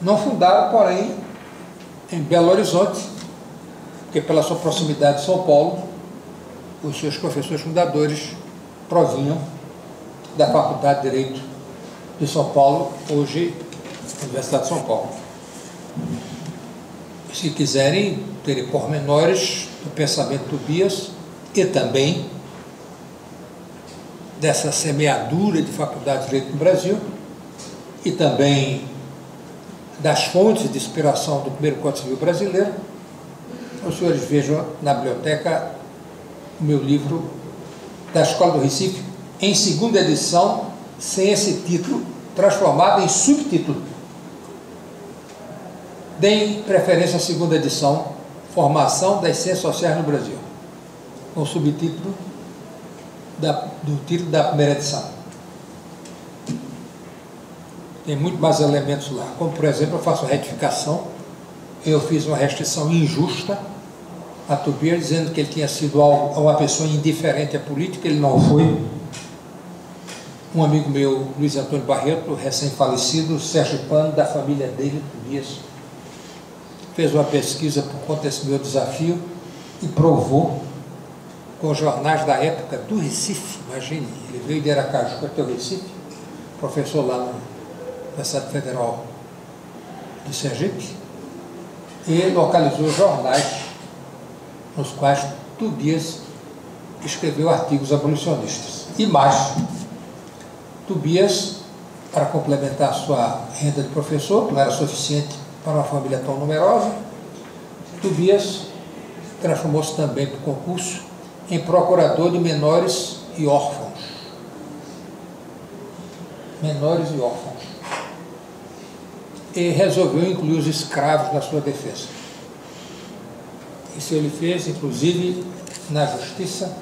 não fundaram, porém, em Belo Horizonte, porque pela sua proximidade de São Paulo, os seus professores fundadores provinham da Faculdade de Direito de São Paulo, hoje Universidade de São Paulo. Se quiserem ter pormenores do pensamento de Tobias e também dessa semeadura de faculdade de Direito no Brasil e também das fontes de inspiração do primeiro Código Civil brasileiro, os senhores vejam na biblioteca o meu livro da Escola do Recife, em segunda edição, sem esse título, transformado em subtítulo. Deem preferência à segunda edição, Formação das Ciências Sociais no Brasil, com o subtítulo do título da primeira edição. Tem muito mais elementos lá, como por exemplo, eu faço retificação, eu fiz uma restrição injusta a Tobias, dizendo que ele tinha sido uma pessoa indiferente à política. Ele não foi. Um amigo meu, Luiz Antônio Barreto, recém-falecido, Sérgio Pano, da família dele, Tobias, fez uma pesquisa por conta desse meu desafio e provou com os jornais da época do Recife. Imagine, ele veio de Aracaju até o Recife, professor lá na Universidade Federal de Sergipe, e localizou jornais nos quais Tobias escreveu artigos abolicionistas. E mais, Tobias, para complementar sua renda de professor, que não era suficiente para uma família tão numerosa, Tobias transformou-se também por concurso em procurador de menores e órfãos. Menores e órfãos. E resolveu incluir os escravos na sua defesa. Isso ele fez, inclusive, na justiça,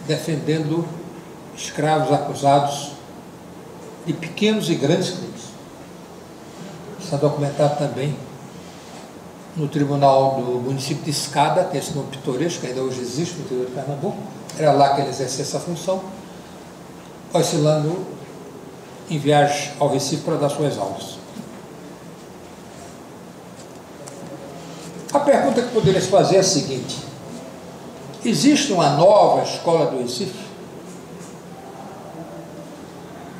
defendendo escravos acusados de pequenos e grandes crimes. Está documentado também no tribunal do município de Escada, que é esse nome pitoresco, que ainda hoje existe no interior de Pernambuco. Era lá que ele exercia essa função, oscilando em viagem ao Recife para dar suas aulas. A pergunta que poderia se fazer é a seguinte: existe uma nova escola do Recife?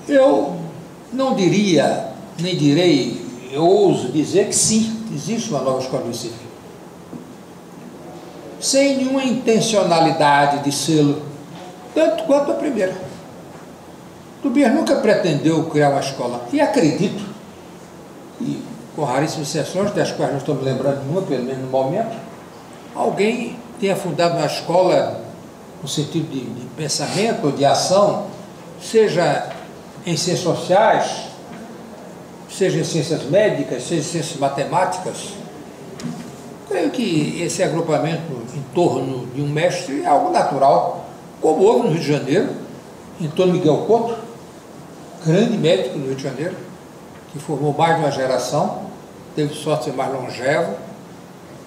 Eu não diria, nem direi, eu ouso dizer que sim, existe uma nova escola do Recife. Sem nenhuma intencionalidade de sê-lo, tanto quanto a primeira. Tobias nunca pretendeu criar uma escola, e acredito, e com raríssimas exceções, das quais não estou me lembrando de nenhuma, pelo menos no momento, alguém tenha fundado uma escola no sentido de pensamento ou de ação, seja em ciências sociais, seja em ciências médicas, seja em ciências matemáticas. Creio que esse agrupamento em torno de um mestre é algo natural, como houve no Rio de Janeiro, em torno de Miguel Couto, grande médico no Rio de Janeiro, que formou mais de uma geração, teve sorte de ser mais longevo,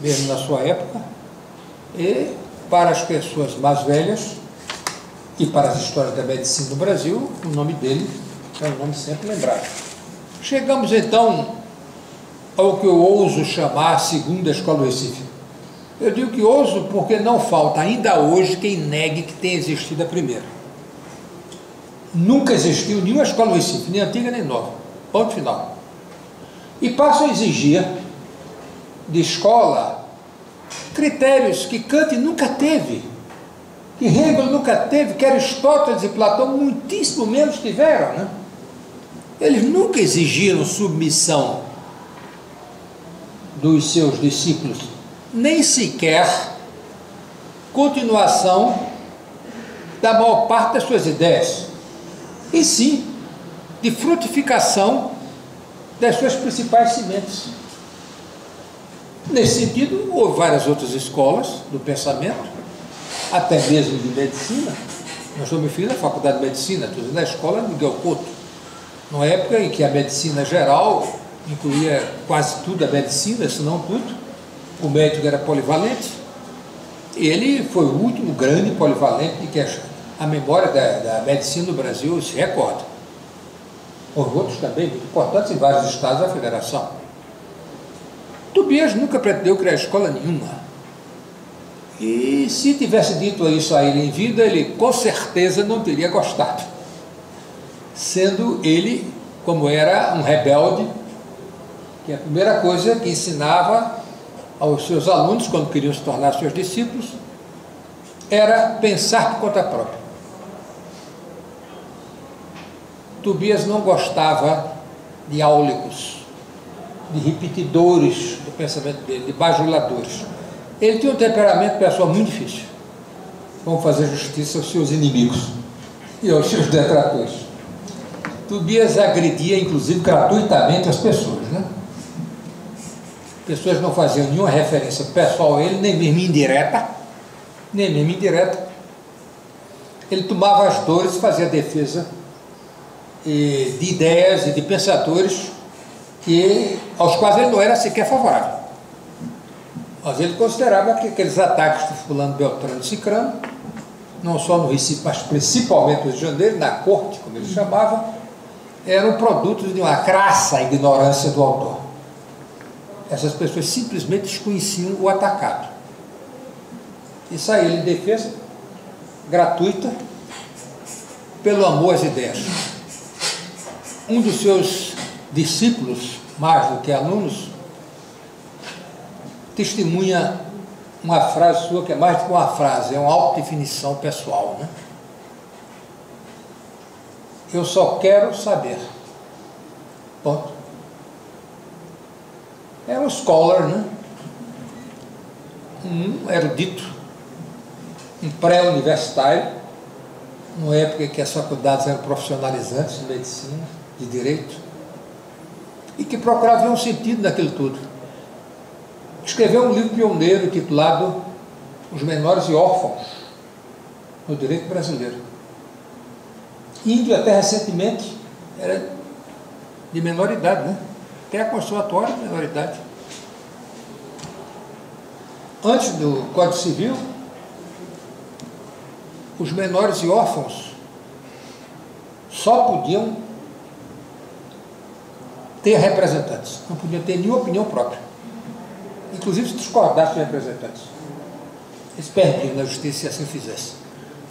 mesmo na sua época, e para as pessoas mais velhas e para as histórias da medicina no Brasil, o nome dele é um nome sempre lembrado. Chegamos então ao que eu ouso chamar a segunda escola do Recife. Eu digo que ouso porque não falta ainda hoje quem negue que tenha existido a primeira. Nunca existiu nenhuma escola do Recife, nem antiga nem nova. Ponto final. E passo a exigir de escola critérios que Kant nunca teve, que Hegel nunca teve, que Aristóteles e Platão muitíssimo menos tiveram, né? Eles nunca exigiram submissão dos seus discípulos, nem sequer continuação da maior parte das suas ideias, e sim de frutificação das suas principais sementes. Nesse sentido, houve várias outras escolas do pensamento, até mesmo de medicina. Nós estamos me referindo à Faculdade de Medicina, estou dizendo, na escola de Miguel Couto, numa época em que a medicina geral incluía quase tudo a medicina, se não tudo. O médico era polivalente, e ele foi o último grande polivalente de que a memória da medicina no Brasil se recorda. Houve outros também muito importantes em vários estados da federação. Tobias nunca pretendeu criar escola nenhuma. E se tivesse dito isso a ele em vida, ele com certeza não teria gostado. Sendo ele, como era um rebelde, que a primeira coisa que ensinava aos seus alunos, quando queriam se tornar seus discípulos, era pensar por conta própria. Tobias não gostava de áulicos, de repetidores do pensamento dele, de bajuladores. Ele tinha um temperamento pessoal muito difícil. Vamos fazer justiça aos seus inimigos e aos seus detratores. Tobias agredia, inclusive, gratuitamente as pessoas, né? Pessoas não faziam nenhuma referência pessoal a ele, nem mesmo indireta, Ele tomava as dores e fazia defesa de ideias e de pensadores aos quais ele não era sequer favorável. Mas ele considerava que aqueles ataques de fulano, beltrano e cicrano, não só no Recife, mas principalmente no Rio de Janeiro, na corte, como ele chamava, eram produtos de uma crassa ignorância do autor. Essas pessoas simplesmente desconheciam o atacado. E saía em defesa gratuita pelo amor às ideias. Um dos seus discípulos, mais do que alunos, testemunha uma frase sua que é mais do que uma frase, é uma autodefinição pessoal, né? Eu só quero saber. Ponto. É um scholar, né? Um erudito, um pré-universitário, numa época em que as faculdades eram profissionalizantes de medicina, de direito, e que procurava ver um sentido naquilo tudo. Escreveu um livro pioneiro intitulado Os Menores e Órfãos no Direito Brasileiro. Índio, até recentemente, era de menor idade, né? Até a Constituição atual era de menor idade. Antes do Código Civil, os menores e órfãos só podiam ter representantes, não podiam ter nenhuma opinião própria. Inclusive se discordassem dos representantes. Eles perdiam na justiça se assim fizesse.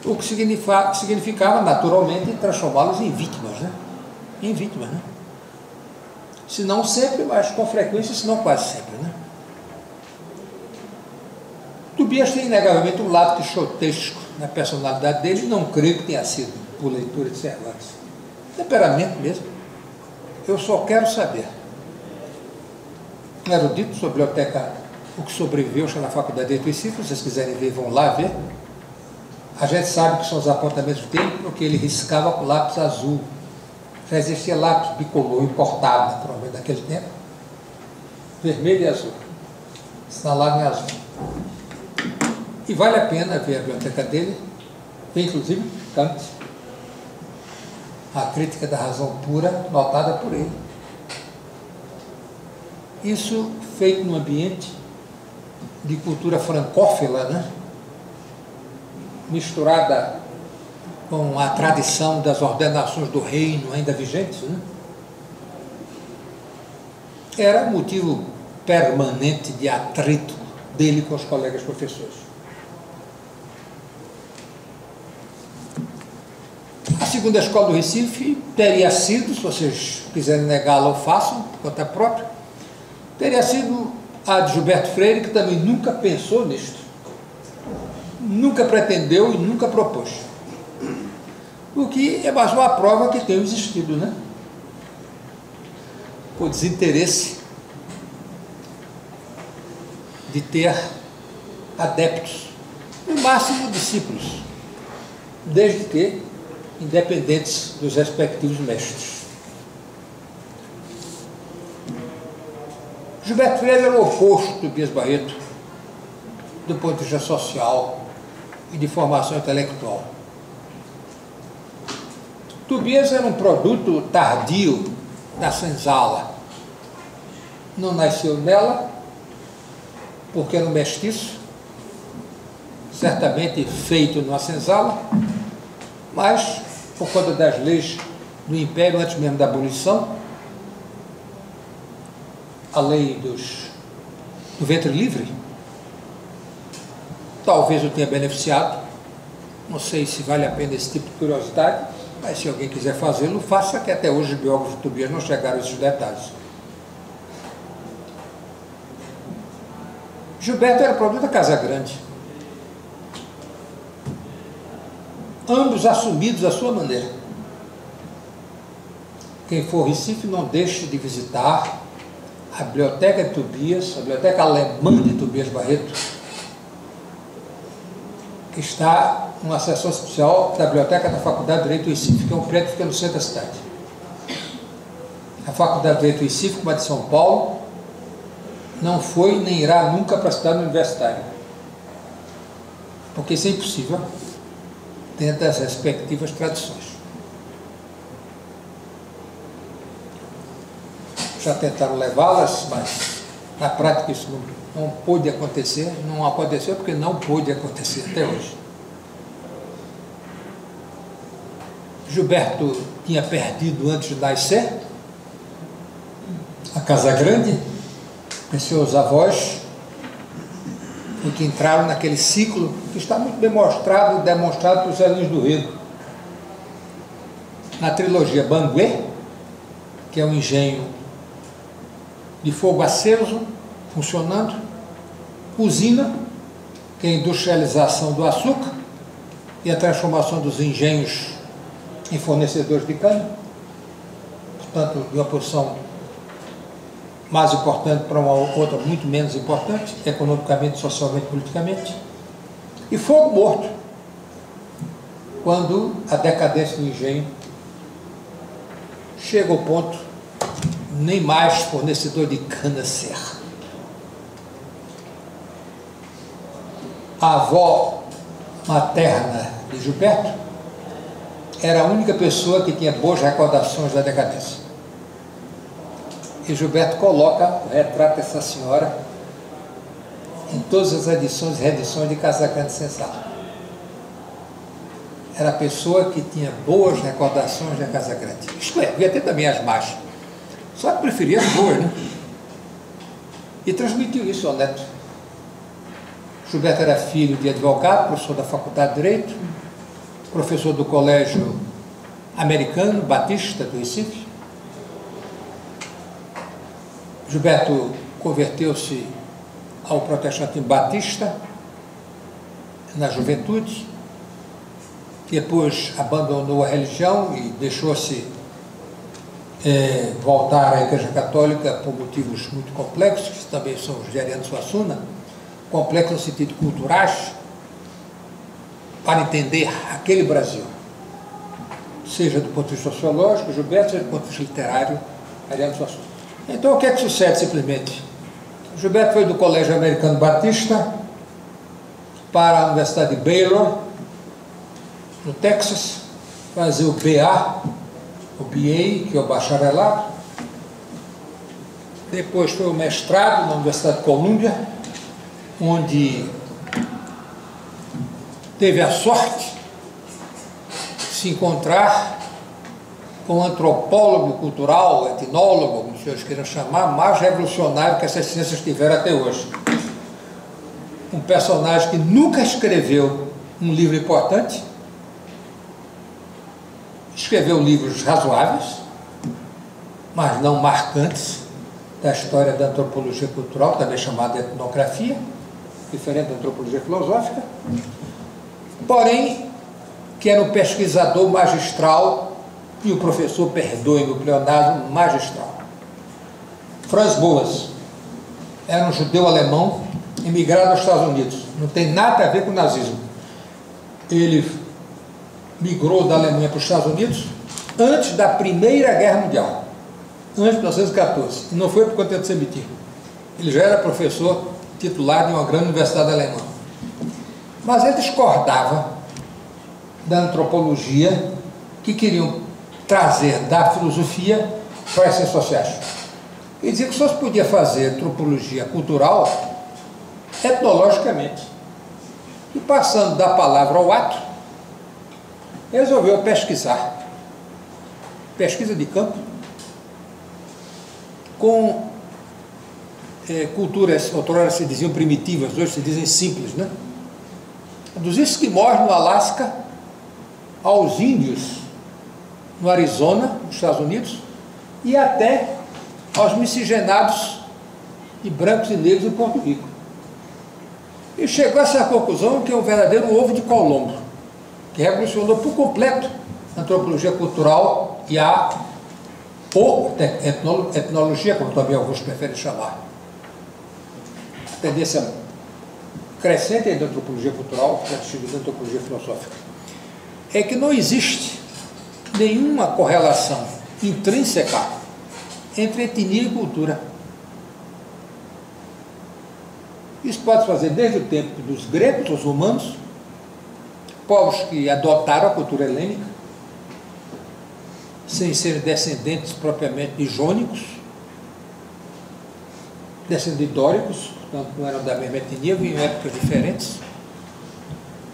O que significava, naturalmente, transformá-los em vítimas, né? Em vítimas, né? Se não sempre, mas com frequência, se não quase sempre, né? Tobias tem, inegavelmente, um lado quixotesco na personalidade dele, não creio que tenha sido por leitura de Cervantes. Temperamento mesmo. Eu só quero saber. Um erudito sobre a biblioteca, o que sobreviveu, está na Faculdade de Direito e Cívico, se vocês quiserem ver, vão lá ver. A gente sabe que são os apontamentos dele, porque ele riscava com lápis azul. Já existia lápis bicolor, importado, naturalmente, naquele tempo. Vermelho e azul. Assinalado em azul. E vale a pena ver a biblioteca dele, tem inclusive Kant, a crítica da razão pura, notada por ele. Isso feito num ambiente de cultura francófila, né? Misturada com a tradição das ordenações do reino ainda vigentes, né? Era motivo permanente de atrito dele com os colegas professores. A segunda escola do Recife teria sido, se vocês quiserem negá-la ou façam, por conta própria, teria sido a de Gilberto Freire, que também nunca pensou nisto, nunca pretendeu e nunca propôs. O que é mais uma prova que tem existido, né? O desinteresse de ter adeptos, no máximo discípulos, desde que independentes dos respectivos mestres. Gilberto Freire era o oposto do Tobias Barreto, do ponto de vista social e de formação intelectual. Tobias era um produto tardio da senzala. Não nasceu nela, porque era um mestiço, certamente feito numa senzala, mas, por conta das leis do Império, antes mesmo da abolição, a lei do ventre livre, talvez eu tenha beneficiado, não sei se vale a pena esse tipo de curiosidade, mas se alguém quiser fazê-lo, faça, que até hoje os biógrafos de Tobias não chegaram a esses detalhes. Gilberto era produto da Casa Grande. Ambos assumidos à sua maneira. Quem for ao Recife, não deixe de visitar a Biblioteca de Tobias, a Biblioteca Alemã de Tobias Barreto, que está numa seção especial da Biblioteca da Faculdade de Direito do Recife, que é um prédio que fica no centro da cidade. A Faculdade de Direito do Recife, como a de São Paulo, não foi nem irá nunca para a cidade universitária, porque isso é impossível dentro das respectivas tradições. Já tentaram levá-las, mas na prática isso não pôde acontecer, não aconteceu porque não pôde acontecer até hoje. Gilberto tinha perdido antes de nascer a Casa Grande, e seus avós, e que entraram naquele ciclo que está muito demonstrado pelos Zelinhos do Rego. Na trilogia Banguê, que é um engenho de fogo aceso, funcionando, usina, que é a industrialização do açúcar e a transformação dos engenhos em fornecedores de cana, portanto, de uma posição mais importante para uma outra muito menos importante, economicamente, socialmente, politicamente. E fogo morto, quando a decadência do engenho chega ao ponto nem mais fornecedor de cana-serra. A avó materna de Gilberto era a única pessoa que tinha boas recordações da decadência. E Gilberto coloca o retrato dessa senhora em todas as edições e reedições de Casagrande Senzala. Era a pessoa que tinha boas recordações da Casagrande. Isto é, devia ter também as más, só que preferia as boas, né? E transmitiu isso ao neto. Gilberto era filho de advogado, professor da Faculdade de Direito, professor do Colégio Americano, Batista, do Recife. Gilberto converteu-se ao protestantismo batista na juventude, depois abandonou a religião e deixou-se voltar à Igreja Católica por motivos muito complexos, que também são os de Ariano Suassuna, complexos no sentido culturais, para entender aquele Brasil, seja do ponto de vista sociológico, Gilberto, seja do ponto de vista literário, Ariano Suassuna. Então, o que é que sucede, simplesmente? Gilberto foi do Colégio Americano Batista para a Universidade de Baylor, no Texas, fazer o BA, o BA, que é o bacharelado. Depois foi o mestrado na Universidade de Colômbia, onde teve a sorte de se encontrar com um antropólogo cultural, etnólogo, como os senhores queiram chamar, mais revolucionário que essas ciências tiveram até hoje. Um personagem que nunca escreveu um livro importante, escreveu livros razoáveis, mas não marcantes, da história da antropologia cultural, também chamada etnografia, diferente da antropologia filosófica, porém, que era um pesquisador magistral e o professor, perdoe-me o pleonasmo, magistral. Franz Boas era um judeu alemão emigrado aos Estados Unidos, não tem nada a ver com o nazismo. Ele migrou da Alemanha para os Estados Unidos antes da Primeira Guerra Mundial, antes de 1914, e não foi por conta de antissemitismo. Ele já era professor titular de uma grande universidade alemã. Mas ele discordava da antropologia que queriam trazer da filosofia para as ciências sociais. Ele dizia que só se podia fazer antropologia cultural etnologicamente. E passando da palavra ao ato, resolveu pesquisar. Pesquisa de campo com culturas, outrora se diziam primitivas, hoje se dizem simples, né? Dos esquimós no Alasca aos índios no Arizona, nos Estados Unidos, e até aos miscigenados de brancos e negros em Porto Rico. E chegou a essa conclusão que é um verdadeiro ovo de Colombo, que revolucionou por completo a antropologia cultural e a etnologia, como também alguns preferem chamar. A tendência crescente da antropologia cultural, da antropologia filosófica, é que não existe nenhuma correlação intrínseca entre etnia e cultura. Isso pode se fazer desde o tempo dos gregos, os romanos, povos que adotaram a cultura helênica, sem serem descendentes propriamente de jônicos, descendentes de dóricos, portanto não eram da mesma etnia, vinham em épocas diferentes,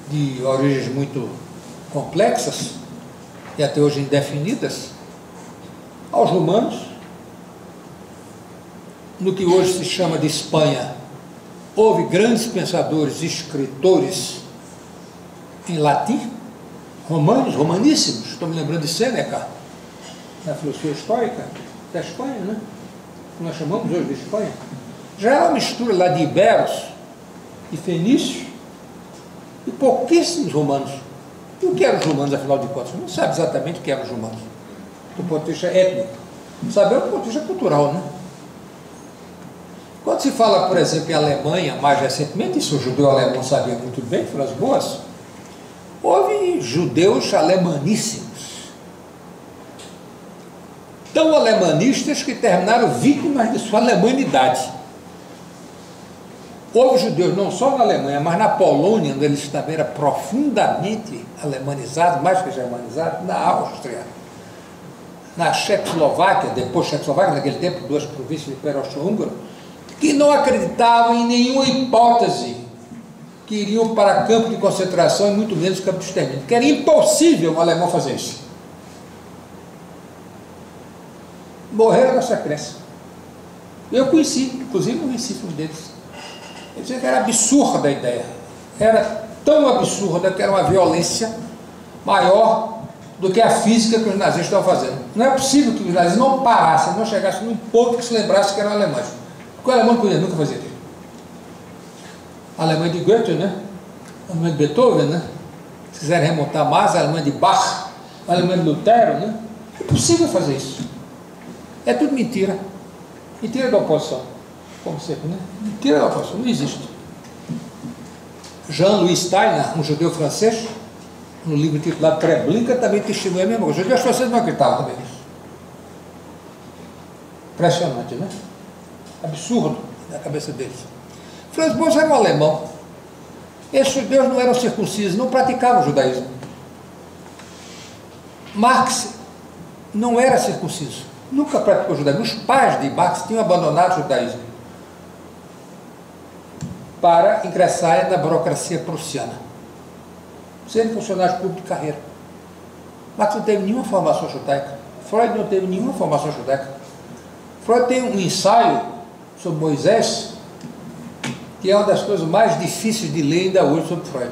de origens muito complexas e até hoje indefinidas, aos romanos, no que hoje se chama de Espanha, houve grandes pensadores e escritores em latim, romanos, romaníssimos. Estou me lembrando de Sêneca, na filosofia histórica da Espanha, né? Nós chamamos hoje de Espanha. Já é uma mistura lá de iberos e fenícios, e pouquíssimos romanos. E o que eram os romanos, afinal de contas? Não sabe exatamente o que eram os romanos, do ponto de vista étnico. Sabemos do ponto de vista cultural, né? Quando se fala, por exemplo, em Alemanha, mais recentemente, isso o judeu alemão sabia muito bem, Franz Boas, houve judeus alemaníssimos, tão alemanistas que terminaram vítimas de sua alemanidade. Houve judeus não só na Alemanha, mas na Polônia, onde eles também eram profundamente alemanizados, mais que germanizados, na Áustria, na Checoslováquia, depois Checoslováquia, naquele tempo, duas províncias do Império Austro-Húngaro, que não acreditavam em nenhuma hipótese que iriam para campo de concentração e muito menos campo de extermínio, que era impossível um alemão fazer isso. Morreram nessa crença. Eu conheci, inclusive no Recife, um deles. Ele dizia que era absurda a ideia. Era tão absurda que era uma violência maior do que a física que os nazistas estavam fazendo. Não é possível que os nazistas não parassem, não chegassem num ponto que se lembrasse que eram alemães. Porque o alemão não podia nunca fazer aquilo. A Alemanha de Goethe, né? A Alemanha de Beethoven, né? Se quiserem remontar mais, a Alemanha de Bach, a Alemanha de Lutero, né? É possível fazer isso. É tudo mentira. Mentira da oposição. Como sempre, né? Mentira da oposição. Não existe. Jean-Louis Steiner, um judeu francês, no livro titulado Treblinka, também testemunha a mesma coisa. Os judeus franceses não acreditavam também nisso. Impressionante, né? Absurdo na cabeça deles. Franz Boas era um alemão. Esses judeus não eram circuncisos, não praticavam o judaísmo. Marx não era circunciso, nunca praticou o judaísmo. Os pais de Marx tinham abandonado o judaísmo para ingressarem na burocracia prussiana, sendo funcionários públicos de carreira. Marx não teve nenhuma formação judaica. Freud não teve nenhuma formação judaica. Freud tem um ensaio sobre Moisés, que é uma das coisas mais difíceis de ler ainda hoje sobre Freud.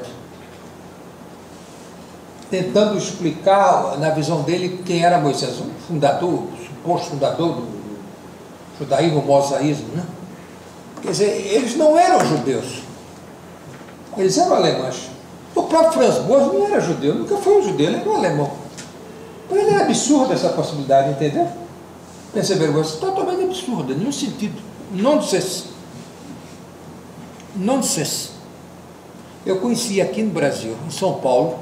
Tentando explicar, na visão dele, quem era Moisés, o fundador, o suposto fundador do judaísmo, o mosaísmo, né? Quer dizer, eles não eram judeus, eles eram alemães. O próprio Franz Boas não era judeu, nunca foi um judeu, ele era um alemão. Para ele era absurda essa possibilidade, entendeu? Perceberam isso? Totalmente absurda, em nenhum sentido. Nonsense. Nonsense. Eu conheci aqui no Brasil, em São Paulo,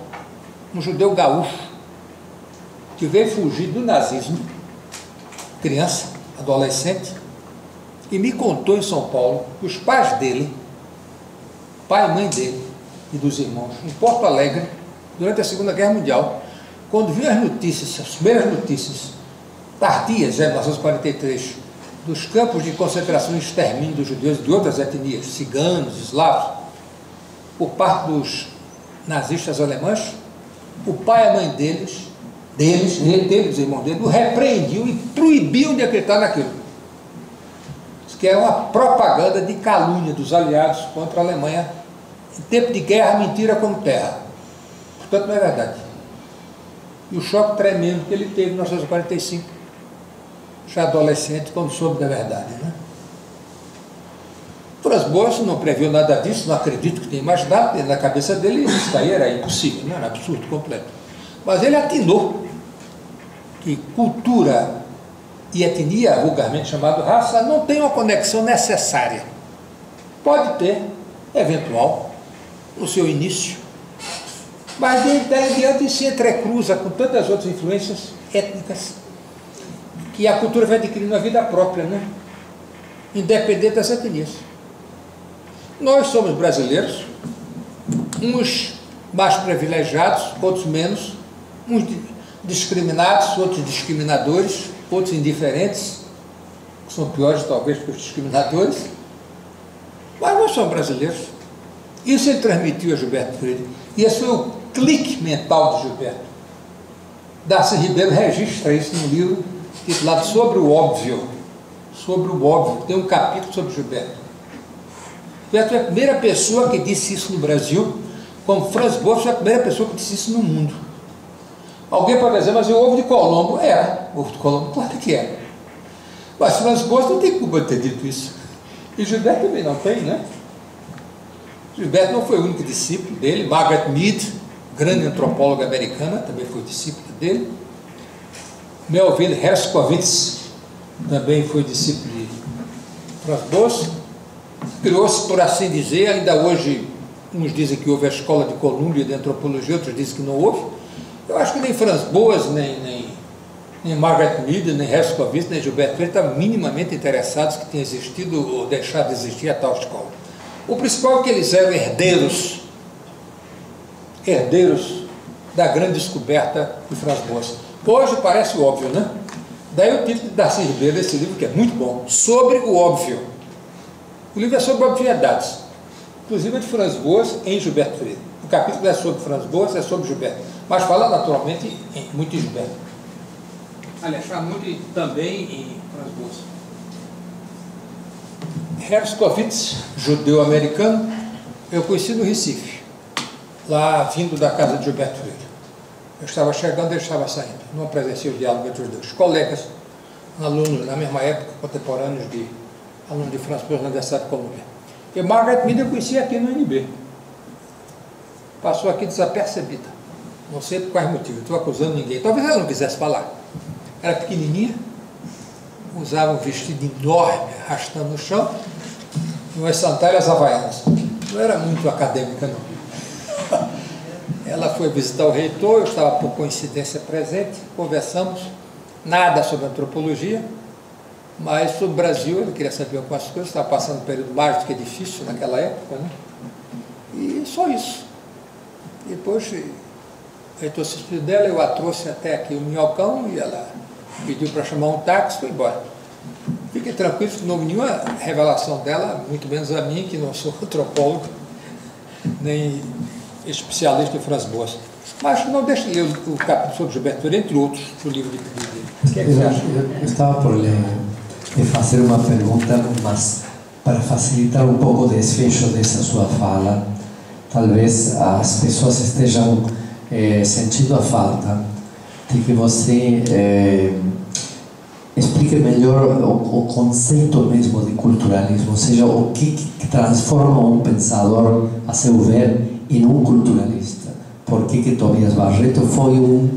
um judeu gaúcho que veio fugir do nazismo, criança, adolescente, e me contou em São Paulo que os pais dele, pai e mãe dele e dos irmãos, em Porto Alegre, durante a Segunda Guerra Mundial, quando viu as notícias, as primeiras notícias tardias, já em 1943, dos campos de concentração e extermínio dos judeus de outras etnias, ciganos, eslavos, por parte dos nazistas alemães, o pai e a mãe deles, os irmãos dele, o repreendiam e proibiam de acreditar naquilo. Isso que é uma propaganda de calúnia dos aliados contra a Alemanha. Em tempo de guerra, mentira como terra. Portanto, não é verdade. E o choque tremendo que ele teve em 1945, já adolescente, quando soube da verdade, né? Franz Boas não previu nada disso, não acredito que tenha imaginado, porque na cabeça dele isso daí era impossível, não era absurdo completo. Mas ele atinou que cultura e etnia, vulgarmente chamado raça, não tem uma conexão necessária. Pode ter, eventual, no seu início, mas de diante se entrecruza com tantas outras influências étnicas que a cultura vai adquirindo uma vida própria, né? Independente das etnias. Nós somos brasileiros, uns mais privilegiados, outros menos, uns discriminados, outros discriminadores, outros indiferentes, que são piores talvez que os discriminadores, mas nós somos brasileiros. Isso ele transmitiu a Gilberto Freire, e esse foi o clique mental de Gilberto. Darcy Ribeiro registra isso num livro titulado Sobre o Óbvio. Sobre o Óbvio, tem um capítulo sobre Gilberto. Gilberto é a primeira pessoa que disse isso no Brasil, como Franz Boas foi a primeira pessoa que disse isso no mundo. Alguém pode dizer, mas o ovo de Colombo era. O ovo de Colombo, claro que era. Mas Franz Boas não tem culpa de ter dito isso. E Gilberto também não tem, né? Gilberto não foi o único discípulo dele. Margaret Mead, grande antropóloga americana, também foi discípula dele. Melville Herskovits também foi discípulo de Franz Boas. Criou-se, por assim dizer, ainda hoje, uns dizem que houve a escola de Colômbia de antropologia, outros dizem que não houve. Eu acho que nem Franz Boas, nem Margaret Mead, nem Herskovits, nem Gilberto Freire estavam minimamente interessados que tenha existido ou deixado de existir a tal escola. O principal é que eles eram herdeiros da grande descoberta de Franz Boas. Hoje parece óbvio, né? Daí o título de Darcy Ribeiro desse livro, que é muito bom, Sobre o Óbvio. O livro é sobre obviedades, inclusive de Franz Boas em Gilberto Freire. O capítulo é sobre Franz Boas, é sobre Gilberto, mas fala naturalmente muito em Gilberto. Aliás, fala muito também em Franz Boas. Herskovits, judeu-americano, eu conheci no Recife, lá vindo da casa de Gilberto Freire. Eu estava chegando, ele estava saindo. Não presenciei o diálogo entre os dois. Colegas, alunos na mesma época, contemporâneos de alunos de Franz Boas na Universidade de Colômbia. E Margaret Mead eu conheci aqui no UNB. Passou aqui desapercebida. Não sei por quais motivos, não estou acusando ninguém. Talvez ela não quisesse falar. Era pequenininha, usava um vestido enorme, arrastando no chão, e umas sandálias havaianas. Não era muito acadêmica, não. Ela foi visitar o reitor, eu estava por coincidência presente, conversamos, nada sobre antropologia, mas sobre o Brasil, ele queria saber algumas coisas, estava passando um período mais do que difícil naquela época, né? E só isso. Depois, o reitor se despediu dela, eu a trouxe até aqui o Minhocão, e ela pediu para chamar um táxi e foi embora. Fiquem tranquilos que não houve nenhuma revelação dela, muito menos a mim, que não sou antropólogo, nem especialista em Franz Boas. Mas não deixe de ler o capítulo sobre Gilberto Freire, entre outros, do livro de pedido dele. O que é que você acha?
Eu estava por fazer uma pergunta, mas para facilitar um pouco o desfecho dessa sua fala, talvez as pessoas estejam sentindo a falta de que você explique melhor o conceito mesmo de culturalismo, ou seja, o que transforma um pensador, a seu ver, em um culturalista. Por que Tobias Barreto foi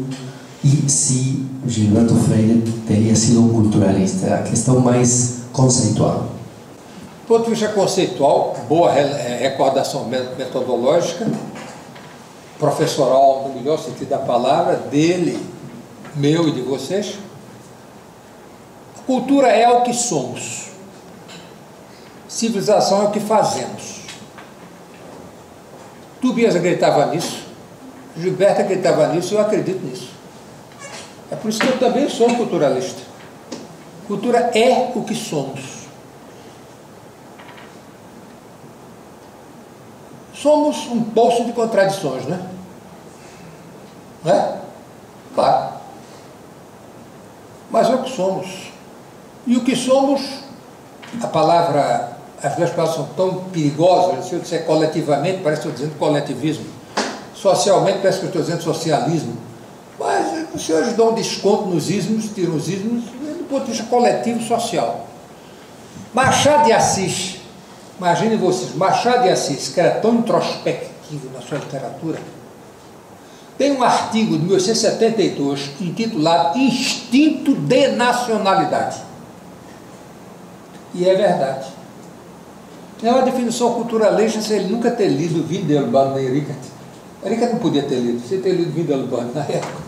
e se Gilberto Freire teria sido um culturalista? A questão mais conceitual.
Do ponto de vista conceitual, boa recordação metodológica, professoral no melhor sentido da palavra, dele, meu e de vocês. A cultura é o que somos. Civilização é o que fazemos. Tobias acreditava nisso, Gilberto acreditava nisso, eu acredito nisso. É por isso que eu também sou um culturalista. Cultura é o que somos. Somos um poço de contradições, né? Não é? Claro. Mas é o que somos. E o que somos, as duas palavras são tão perigosas, se eu disser coletivamente, parece que estou dizendo coletivismo. Socialmente, parece que eu estou dizendo socialismo. Mas os senhores dão um desconto nos ismos, tiram os ismos, do ponto de vista coletivo social. Machado de Assis, imaginem vocês, Machado de Assis, que era tão introspectivo na sua literatura, tem um artigo de 1872 intitulado Instinto de Nacionalidade. E é verdade. É uma definição culturalista se ele nunca ter lido Windelband nem Rickert. Rickert não podia ter lido, você ter lido Windelband na época.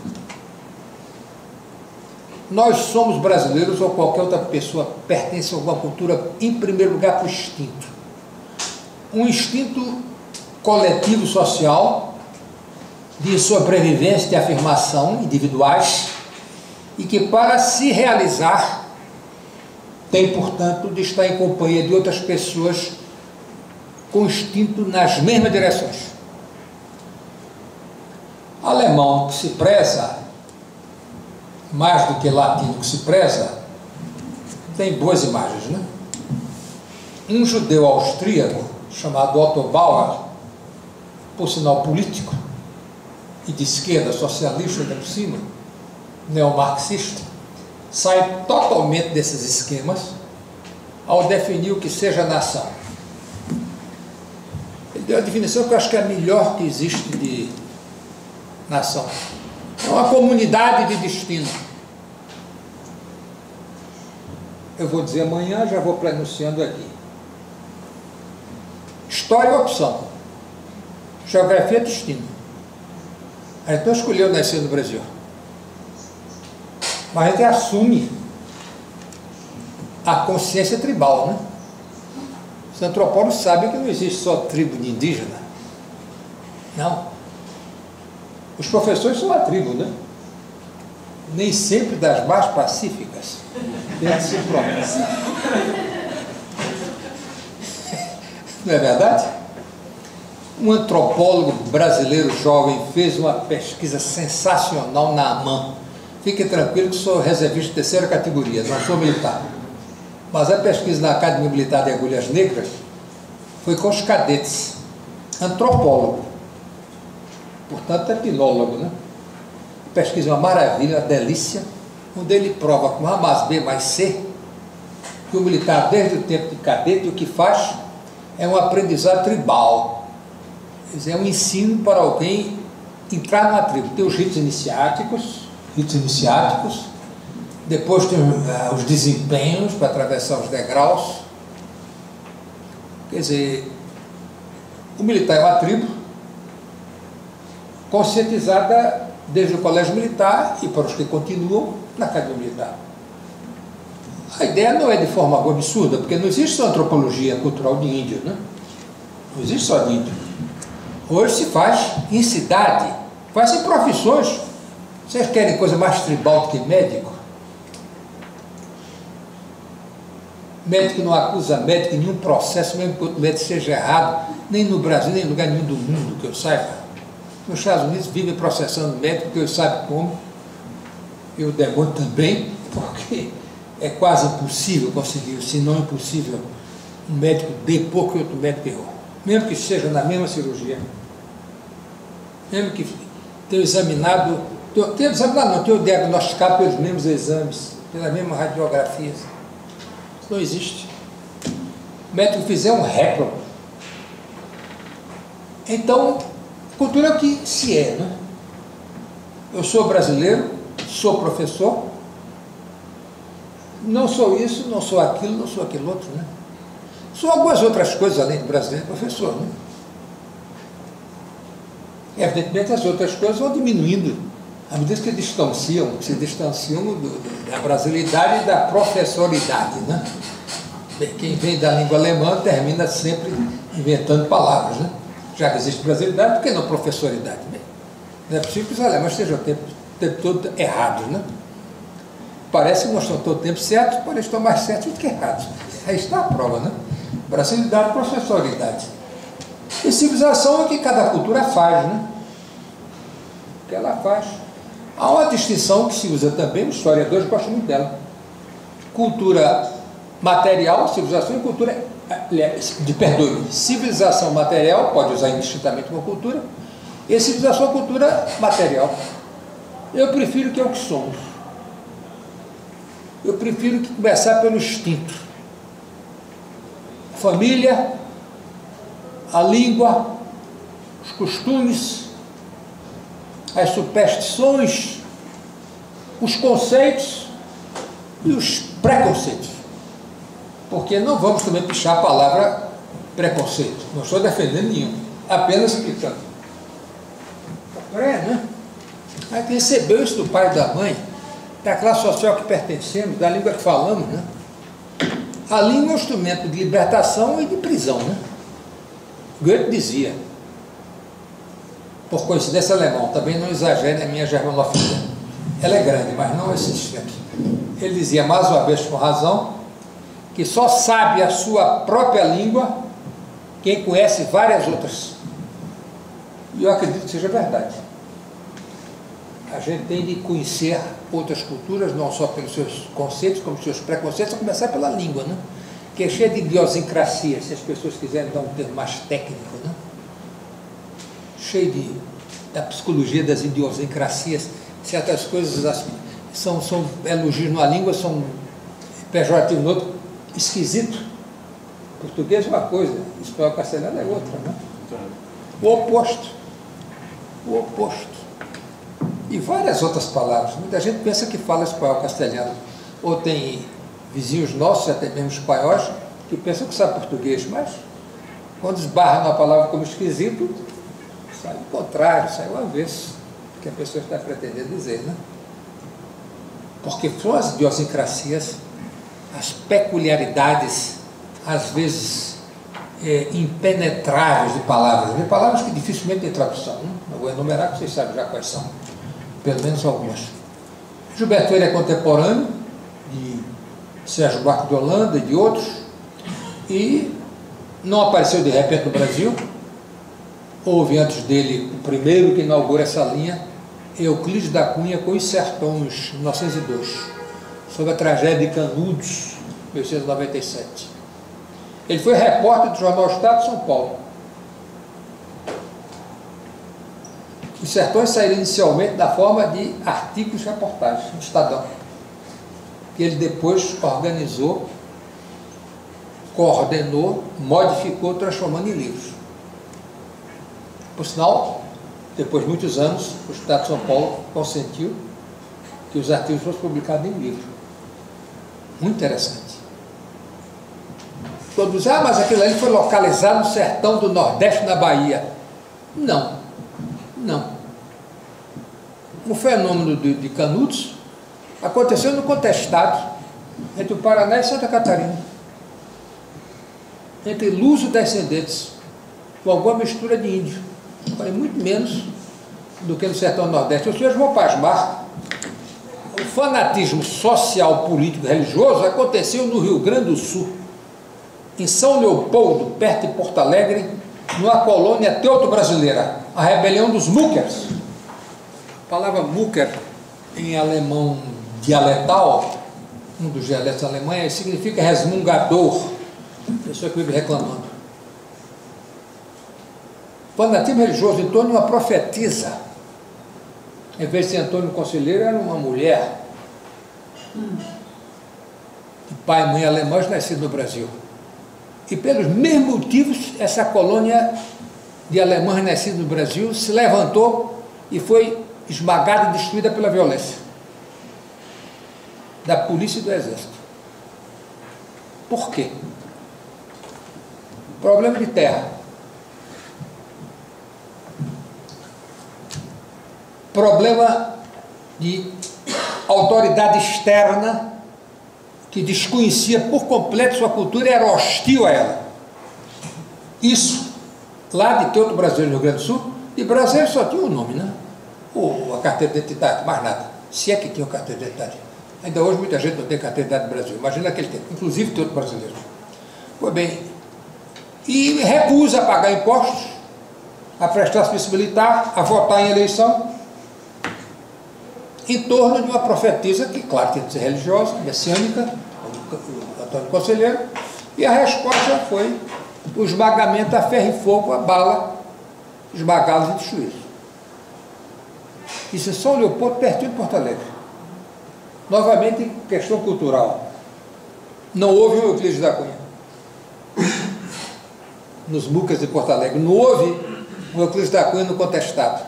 Nós somos brasileiros ou qualquer outra pessoa pertence a alguma cultura, em primeiro lugar, para o instinto. Um instinto coletivo social, de sobrevivência, de afirmação individuais, e que para se realizar tem, portanto, de estar em companhia de outras pessoas com instinto nas mesmas direções. Alemão que se preza, mais do que latino que se preza, tem boas imagens, né? Um judeu austríaco chamado Otto Bauer, por sinal político e de esquerda, socialista ainda por cima, neomarxista, sai totalmente desses esquemas ao definir o que seja nação. Ele deu a definição que eu acho que é a melhor que existe de nação. É uma comunidade de destino. Eu vou dizer amanhã, já vou pronunciando aqui. História é opção. Geografia é destino. A gente não escolheu nascer no Brasil. Mas a gente assume a consciência tribal, né? Os antropólogos sabem que não existe só tribo de indígena. Não. Os professores são uma tribo, né? Nem sempre das mais pacíficas. Dentro de si próprias. Não é verdade? Um antropólogo brasileiro jovem fez uma pesquisa sensacional na AMAN. Fique tranquilo que sou reservista de terceira categoria, não sou militar. Mas a pesquisa na Academia Militar de Agulhas Negras foi com os cadetes. Antropólogo. Portanto, é pinólogo, né? Pesquisa é uma maravilha, uma delícia, onde ele prova com A mais B mais C que o militar, desde o tempo de cadete, o que faz é um aprendizado tribal. Quer dizer, é um ensino para alguém entrar numa tribo. Tem os ritos iniciáticos, depois tem os desempenhos para atravessar os degraus. Quer dizer, o militar é uma tribo conscientizada desde o colégio militar e para os que continuam na academia militar. A ideia não é de forma absurda, porque não existe só antropologia cultural de índio, né? Não existe só de índio. Hoje se faz em cidade, faz em profissões. Vocês querem coisa mais tribal do que médico? Médico não acusa médico em nenhum processo, mesmo que o médico seja errado, nem no Brasil, nem em lugar nenhum do mundo, que eu saiba. Nos Estados Unidos vivem processando médico, que eu saiba como, eu demoro também, porque é quase impossível conseguir, se não impossível, um médico depor que outro médico errou. Mesmo que seja na mesma cirurgia. Mesmo que tenha examinado, tenha diagnosticado pelos mesmos exames, pelas mesmas radiografias. Isso não existe. O médico fizer um réprobo. Então, cultura é o que se é, né? Eu sou brasileiro, sou professor, não sou isso, não sou aquilo, não sou aquilo outro, né? Sou algumas outras coisas além de brasileiro e professor, né? Evidentemente as outras coisas vão diminuindo à medida que se distanciam da brasilidade e da professoridade, né? Quem vem da língua alemã termina sempre inventando palavras, né? Já que existe brasilidade, por que não professoridade? Bem, não é possível que os alemães estejam o tempo todo errados, né? Parece que não estão todo o tempo certos, porém estão mais certos do que errados. Aí está a prova, né? Brasilidade, professoridade. E civilização é o que cada cultura faz, né? O que ela faz. Há uma distinção que se usa também, os historiadores gostam muito dela. Cultura material, civilização e cultura... civilização material, pode usar indistintamente uma cultura, e civilização, cultura material. Eu prefiro que é o que somos. Eu prefiro que começar pelo instinto. A família, a língua, os costumes, as superstições, os conceitos e os preconceitos. Porque não vamos também pichar a palavra preconceito. Não estou defendendo nenhum, apenas explicando. Né? A gente recebeu isso do pai e da mãe, da classe social que pertencemos, da língua que falamos, né? A língua é um instrumento de libertação e de prisão, né? Goethe dizia, por coincidência alemão, também não exagere na minha germanofobia. Ela é grande, mas não esse extremo. Ele dizia, mais uma vez com razão, que só sabe a sua própria língua quem conhece várias outras. E eu acredito que seja verdade. A gente tem de conhecer outras culturas, não só pelos seus conceitos, como seus preconceitos, a começar pela língua, né? Que é cheia de idiosincrasia, se as pessoas quiserem dar um termo mais técnico, né? Cheio da psicologia das idiosincrasias. Certas coisas são elogios numa língua, são pejorativos no outro. Esquisito. Português é uma coisa, espanhol castelhano é outra, né? O oposto. O oposto. E várias outras palavras. Muita gente pensa que fala espanhol castelhano. Ou tem vizinhos nossos, até mesmo espanhóis, que pensam que sabe português, mas quando esbarra numa palavra como esquisito, sai o contrário, sai o avesso, que a pessoa está pretendendo dizer, né? Porque são as idiosincrasias, as peculiaridades, às vezes impenetráveis de palavras que dificilmente têm tradução, né? Eu vou enumerar, que vocês sabem já quais são, pelo menos algumas. Gilberto Freire é contemporâneo de Sérgio Buarque de Holanda e de outros, e não apareceu de repente no Brasil. Houve antes dele o primeiro que inaugura essa linha, Euclides da Cunha, com Os Sertões, 1902, sobre a tragédia de Canudos, 1897. Ele foi repórter do jornal Estado de São Paulo. Os Sertões saíram inicialmente da forma de artigos de reportagem no Estadão, que ele depois organizou, coordenou, modificou, transformando em livros. Por sinal, depois de muitos anos, o Estado de São Paulo consentiu que os artigos fossem publicados em livro. Muito interessante. Todos dizem, mas aquilo ali foi localizado no sertão do Nordeste, na Bahia. Não, não. O fenômeno de Canudos aconteceu no contestado entre o Paraná e Santa Catarina, entre luso-descendentes, com alguma mistura de índio, mas muito menos do que no sertão nordeste. Os senhores vão pasmar, o fanatismo social, político, religioso aconteceu no Rio Grande do Sul, em São Leopoldo, perto de Porto Alegre, numa colônia teuto-brasileira, a rebelião dos Muckers. A palavra Mucker, em alemão dialetal, um dos dialetos da Alemanha, significa resmungador, pessoa que vive reclamando. Fanatismo religioso em torno de uma profetisa. Em vez de ser Antônio Conselheiro, era uma mulher de pai e mãe alemães nascidos no Brasil. E pelos mesmos motivos, essa colônia de alemães nascidos no Brasil se levantou e foi esmagada e destruída pela violência da polícia e do exército. Por quê? Problema de terra. Problema de autoridade externa que desconhecia por completo sua cultura e era hostil a ela. Isso, lá de Teuto Brasileiro, no Rio Grande do Sul, de brasileiro só tinha o nome, né? Ou a carteira de identidade, mais nada. Se é que tinha carteira de identidade. Ainda hoje muita gente não tem carteira de identidade do Brasil. Imagina aquele tempo, inclusive Teuto Brasileiro. Pois bem, e recusa a pagar impostos, a prestar serviço militar, a votar em eleição, em torno de uma profetisa que, claro, tem que ser religiosa, messiânica, o Antônio Conselheiro, e a resposta foi o esmagamento a ferro e fogo, a bala, esmagá-los e destruí-los. Isso é São Leopoldo, pertinho de Porto Alegre. Novamente, questão cultural. Não houve um Euclides da Cunha nos Mucas de Porto Alegre. Não houve um Euclides da Cunha no contestado.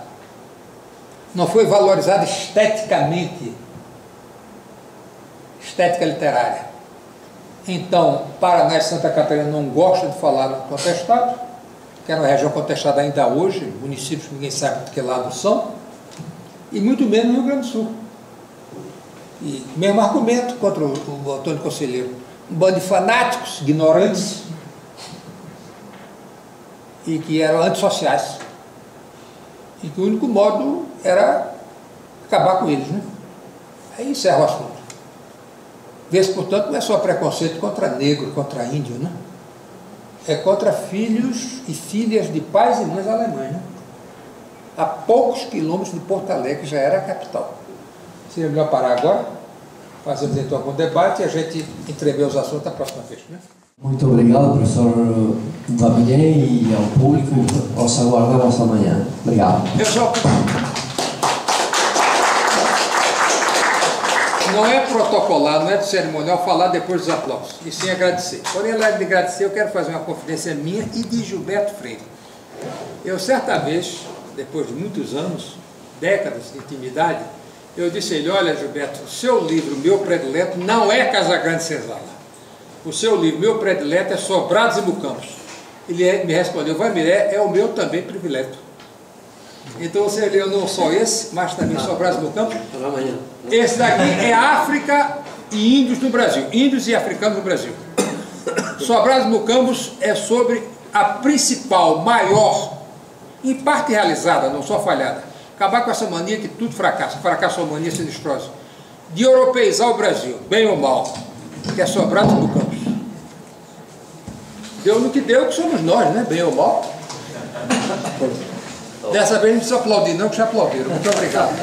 Não foi valorizado esteticamente, estética literária. Então, Paraná e Santa Catarina não gostam de falar no contestado, que é uma região contestada ainda hoje, municípios que ninguém sabe de que lado são, e muito menos no Rio Grande do Sul. E mesmo argumento contra o Antônio Conselheiro. Um bando de fanáticos, ignorantes, e que eram antissociais. E que o único modo era acabar com eles, né? Aí encerra o assunto. Vê-se, portanto, não é só preconceito contra negro, contra índio, né? É contra filhos e filhas de pais e mães alemães, né? A poucos quilômetros de Porto Alegre, já era a capital. Seria melhor parar agora, fazermos então algum debate e a gente entrever os assuntos da próxima vez, né?
Muito obrigado, professor Damien, e ao público. Os aguardamos amanhã. Obrigado.
Não é protocolar, não é de cerimonial falar depois dos aplausos, e sim agradecer. Porém, além de agradecer, eu quero fazer uma confidência minha e de Gilberto Freire. Eu, certa vez, depois de muitos anos, décadas de intimidade, eu disse a ele: olha, Gilberto, o seu livro, meu predileto, não é Casagrande Senzala. O seu livro, meu predileto, é Sobrados e Mucambos. Ele me respondeu: Vanmiré, é o meu também predileto. Então você leu não só esse, mas também Sobrados e Mucambos. Esse daqui é África e Índios no Brasil. Índios e africanos no Brasil. Sobrados e Mucambos é sobre a principal, maior, em parte realizada, não só falhada, acabar com essa mania que tudo fracassa, fracasso ou mania sinistrose, de europeizar o Brasil, bem ou mal, que é Sobrados e Mucambos. Deu no que deu, que somos nós, né? Bem ou mal. Dessa vez não precisa aplaudir, não, que já aplaudiram. Muito obrigado.